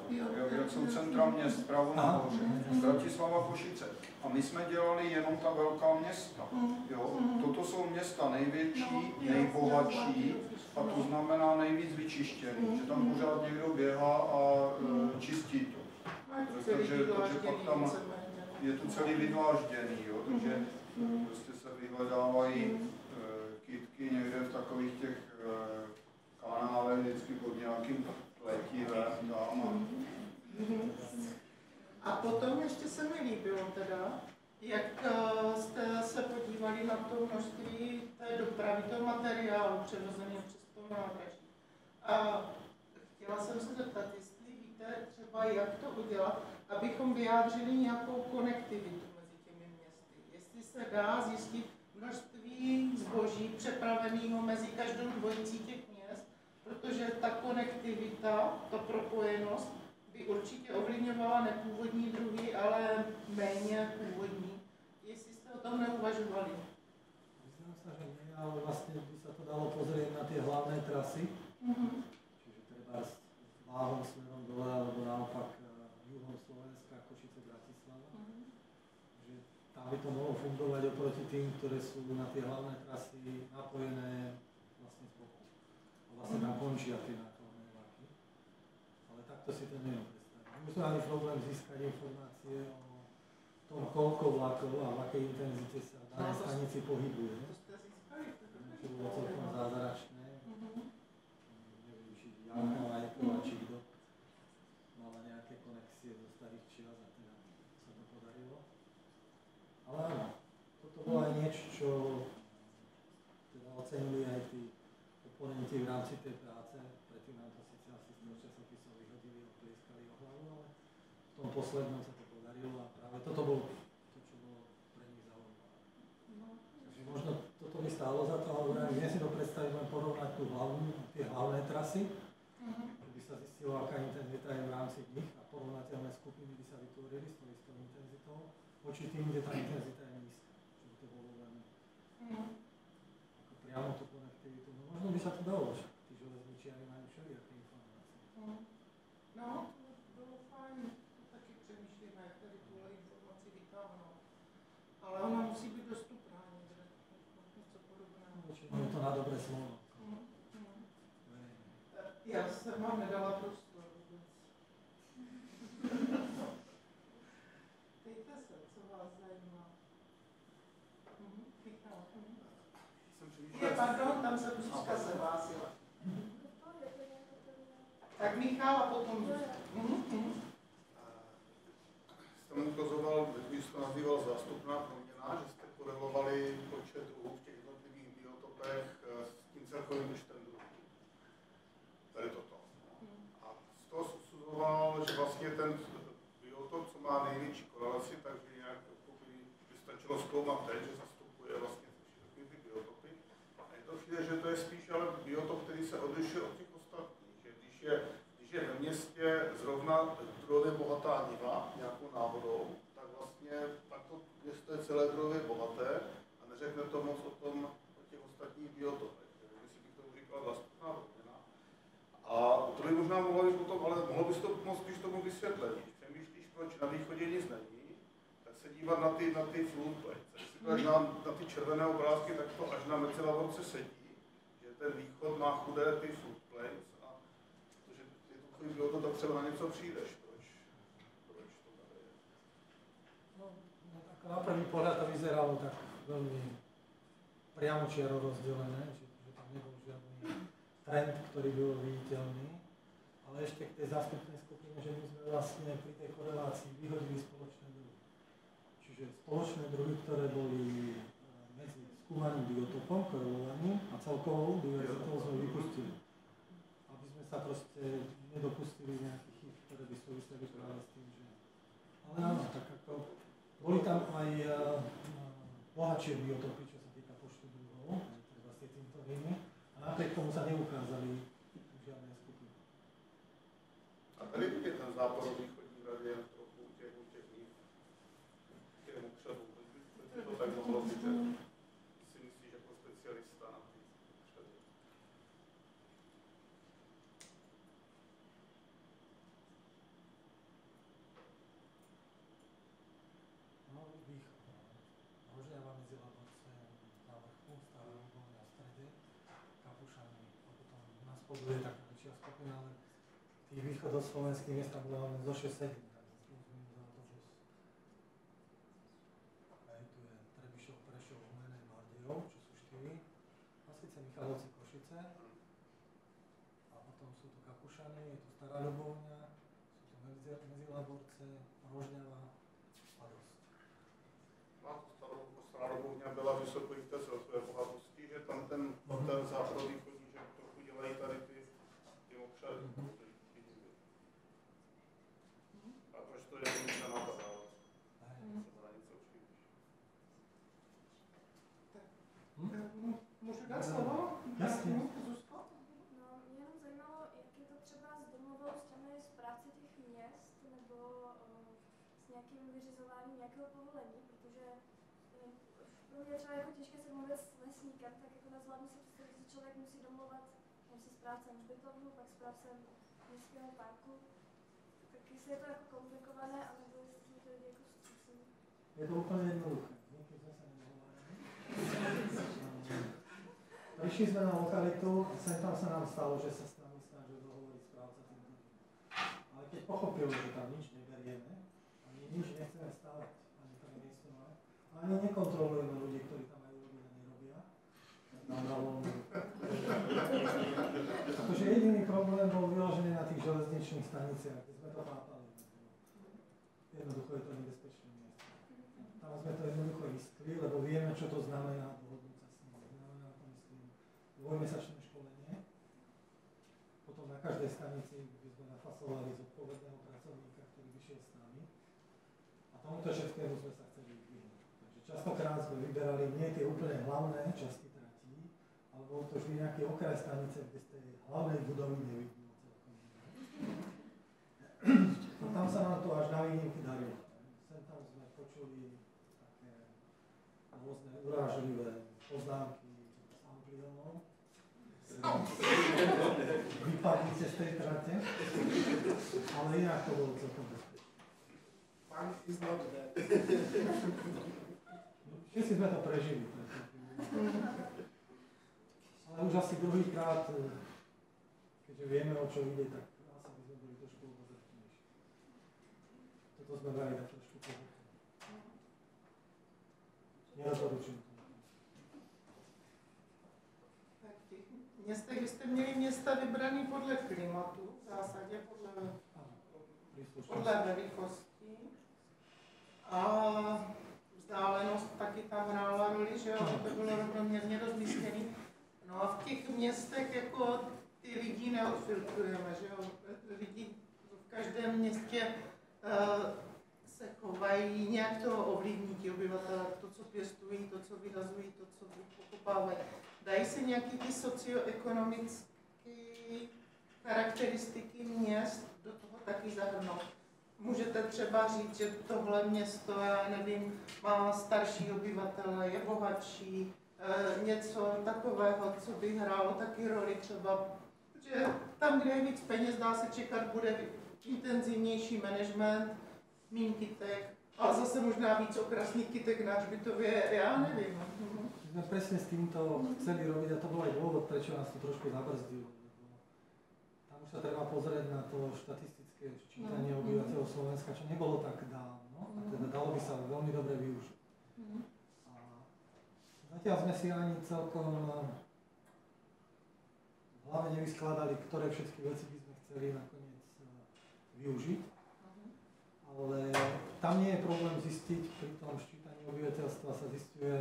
jak jsou centra měst, pravo nahoře. Bratislava a Košice. A my jsme dělali jenom ta velká města. Jo? Toto jsou města největší, nejbohatší a to znamená nejvíc vyčištěný, že tam pořád někdo běhá a čistí to. Takže pak tam je to celý vydlážděný, jo? Takže prostě se vyhledávají kytky někde v takových těch kanálech, vždycky pod nějakým letivem tam. A potom ještě se mi líbilo teda, jak jste se podívali na to množství té dopravy, toho materiálu převozeného přes to nádraží. A chtěla jsem se zeptat, jestli víte třeba, jak to udělat, abychom vyjádřili nějakou konektivitu mezi těmi městy. Jestli se dá zjistit množství zboží přepraveného mezi každou dvojicí těch měst, protože ta konektivita, ta propojenost by určitě ovlivňovala nepůvodní druhy, ale méně původní. Jestli jste o tom neuvažovali? Myslím sa, že nie, ale vlastne by sa to dalo pozrieť na tie hlavné trasy. Čiže treba s váhom smerom dole, alebo naopak juhom Slovenska, Košice, Bratislava. Že tam by to mohlo fungovať oproti tým, ktoré sú na tie hlavné trasy napojené vlastne z boku. A vlastne tam končia tie nákladné vlaky. Ale takto si to neviem predstaviť. My sme mali problém získať informácie o tom, koľko vlakov a v akej intenzite sa v danej stanici pohybuje. To bolo celkom zázračné. Neviem, či Janka Majková, či kto mala nejaké konexie zo starých čias a teda sa to podarilo. Ale áno, toto bolo aj niečo, čo teda ocenili aj tí oponenti v rámci tej práce. Predtým nám to síce asi z toho časopisov vyhodili, oplieskali o hlavu, ale v tom poslednom sa to podarilo a práve toto bolo to, čo bolo pre nich zaujímavé. Takže možno toto by stálo za to, ale ja si to predstavím len porovnať tie hlavné trasy, keby sa zistilo, aká intenzita je v rámci nich a porovnateľné skupiny by sa vytvorili s tou istou intenzitou, voči tým, kde tá intenzita je nízka. Čiže to bolo len ako priamo tú konektivitu. No možno by sa to dalo, však tí železničiari majú všelijaké informácie. No, to bylo fajn. Taky přemýšlíme, jak tady tuhle informaci vytáhnout. Ale ona musí být dostupná někde. Něco podobného. Väčšinou je to na dobré slovo. Já jsem vám nedala prostor vůbec. Dejte se, co vás zajímá. Michal. Pardon, tam se Zuzka se hlásila. Tak Michal a potom Jste mu ukazoval, když jste nazýval zástupná proměna, že jste korelovali počet druhů v těch jednotlivých biotopech s tím celkovým počtem druhů. Tady toto. A z toho usuzoval, že vlastně ten biotop, co má největší korelaci, takže nějak by stačilo zkoumat teď, že zastupuje vlastně všechny ty biotopy. A je to chvíli, že to je spíš ale biotop, který se odlišuje od těch ostatních. Že když je ve městě zrovna druhově bohatá niva, nějakou moc když tomu vysvětlení. Když přemýšlíš, proč na východě nic není, tak se dívat na ty floodplains. Když si díváš na ty červené obrázky, tak to až na Mezilaborce sedí, že ten východ má chudé ty floodplains a protože je to takový bylo to, tak třeba na něco přijdeš. Proč to tady je? No, tak na prvý pohľad to vyzeralo tak veľmi priamočiaro rozdelené, že tam nebol žiadny trend, ktorý bol viditeľný. Ale ešte k tej zástupnej skupine, že my sme vlastne pri tej korelácii vyhodili spoločné druhy. Čiže spoločné druhy, ktoré boli medzi skúmaným biotopom, korelovaním a celkovou diverzitou sme vypustili. Aby sme sa proste nedopustili nejakých chyb, ktoré by súviseli práve s tým, že... Ale áno, tak ako... Boli tam aj bohatšie biotopy, čo sa týka počtu druhov, treba s týmto rými, a napriek tomu sa neukázali žiadne skupiny. A tady je ten západovýchodní gradient trochu u těch míst, k těmu křevu. By to tak mohlo být, že si myslíš jako specialista na ty křevy. No, východ. Rožňava Mezilaborce na vrchu, Stará Ľubovňa na strede, Kapušany a potom na spodu je taká väčšia skupina, ale tých východoslovenských miest tam bolo len zo 6-7. Aj tu je Trebišov, Prešov, Humené, Bardejov, čo sú 4. A síce Michalovci, Košice. A potom sú tu Kapušany, je tu Stará Ľubovňa, sú tu Mezilaborce, Rožňava a dosť. No a Stará byla vysoko v té celkové bohatosti, že tam ten západovýchodní, že trochu dělají tady ty obšary. A proč to je nic nenapadá? Můžu dát slovo? Jasně. Zuzko? No, mě jenom zajímalo, jak je to třeba s domluvou s těmi správci těch měst nebo s nějakým vyřizováním nějakého povolení, protože pro mě je třeba jako těžké se mluvit s lesníkem, tak jako nezvládnu si představit, že člověk musí domluvat se správcem hřbitovu, pak správcem městského parku. Tak jestli je to jako komplikované, anebo jestli jsou to lidi jako vstřícní. Je to úplne jednoduché. Niekedy sme sa nedohovárali. Prišli sme na lokalitu a sem tam sa nám stalo, že sa s nami snažil dohovoriť správca týmto. Ale keď pochopil, že tam nič neberieme, ani nič nechceme stavať, ani preinvestovať, ani nekontrolujeme ľudí, ktorí tam majú robiť a nerobia, tak nám dal voľnú. Akože jediný problém bol vyložený na tých železničných staniciach, kde sme to chápali. Jednoducho je to nebezpečné miesto. Tam sme to jednoducho vyskli, lebo vieme, čo to znamená dohodnúť sa s nimi. Znamená to, myslím, dvojmesačné školenie. Potom na každej stanici by sme nafasovali zodpovedného pracovníka, ktorý by šiel s nami. A tomuto všetkému sme sa chceli vyhnúť. Takže častokrát sme vyberali nie tie úplne hlavné časti tratí, ale bol to vždy nejaký okraj stanice, kde z tej hlavnej budovy nevidno celkom. A tam sa nám to až na výnimky darilo. Sem tam sme počuli také rôzne urážlivé poznámky s amplionom. Vypadli cez tej trate, ale inak to bolo celkom bezpečné. Punk is not dead. Všetci sme to prežili. Ale už asi druhýkrát, keďže vieme, o čo ide, tak asi by sme boli trošku obozretnejší. Toto sme dali tak trošku pohodlné. Nedoporučujem to. Tak v těch městech byste měli města vybraný podle klimatu, v zásadě podle velikosti. A vzdálenost taky tam hrála roli, že jo, to bylo rovnoměrně rozmístěné. No a v těch městech jako ty lidi neodfiltrujeme, že jo, lidi v každém městě se chovají, nějak to ovlivní ti obyvatelé, to, co pěstují, to, co vyrazují, to, co pokopávají. Dají se nějaký ty socioekonomické charakteristiky měst do toho taky zahrnout. Můžete třeba říct, že tohle město, já nevím, má starší obyvatele, je bohatší, něco takového, co by hrálo taky roli třeba, že tam, kde je víc peněz, dá se čekat, bude intenzivnější management, míň kytek, ale zase možná víc okrasných kytek na hřbitově, já nevím. My sme presne s týmto chceli robiť a to bol aj dôvod, prečo nás to trošku zabrzdilo. Tam už sa treba pozrieť na to štatistické sčítanie obyvateľov Slovenska, čo nebolo tak dávno, a teda dalo by sa veľmi dobre využiť. A zatiaľ sme si ani celkom v hlave nevyskladali, ktoré všetky veci by sme chceli nakoniec využiť. Ale tam nie je problém zistiť, pri tom sčítaní obyvateľstva sa zisťuje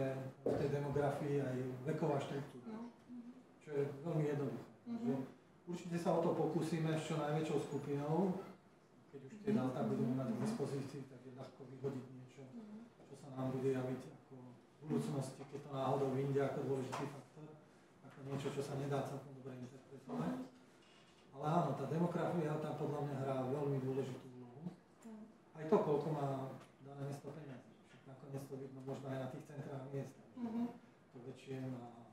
v tej demografii aj veková štruktúra, čo je veľmi jednoduché. Určite sa o to pokúsime s čo najväčšou skupinou, keď už tie dáta budeme mať k dispozícii, tak je ľahko vyhodiť niečo, čo sa nám bude javiť ako v budúcnosti, keď to náhodou vyjde ako dôležitý faktor, ako niečo, čo sa nedá celkom dobre interpretovať. Ale áno, tá demografia tam podľa mňa hrá veľmi dôležitú úlohu. Aj to, koľko má dané mesto peniazy. Nakoniec to vidno možno aj na tých centrách miest. To väčšie má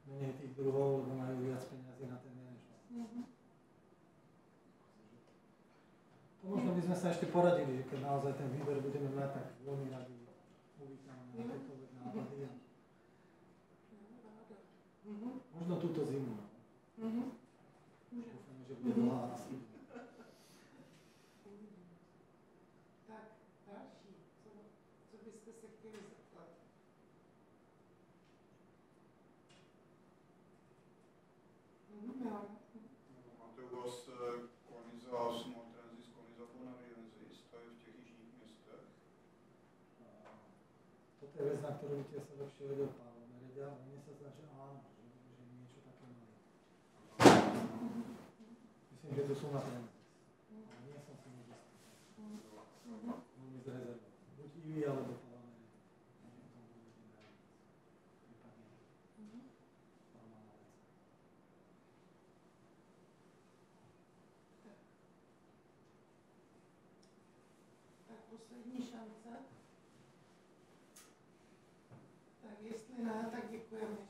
menej tých druhov, lebo majú viac peniazy na ten manažment. To možno by sme sa ešte poradili, že keď naozaj ten výber budeme mať, tak veľmi radi uvítam na akékoľvek nápady. Možno túto zimu. Dúfam, že bude dlhá asi. Máte u vás Koniza, Smoltrensis, Koniza Bonariensis, to je v těch jižních městech? Toto je vec, na ktorú by sa lepšie vedel Pável Meredia, ale mne sa zdá, že áno, že niečo také majú. Myslím, že to sú na Trenzis, ale nie som si neistý. Veľmi z rezervou. Buď Ivi, alebo Pável Meredia. Nie o tom bude vedieť najviac. Prípadne normálna vec. Tak poslední šance. Tak jestli ne, tak děkujeme.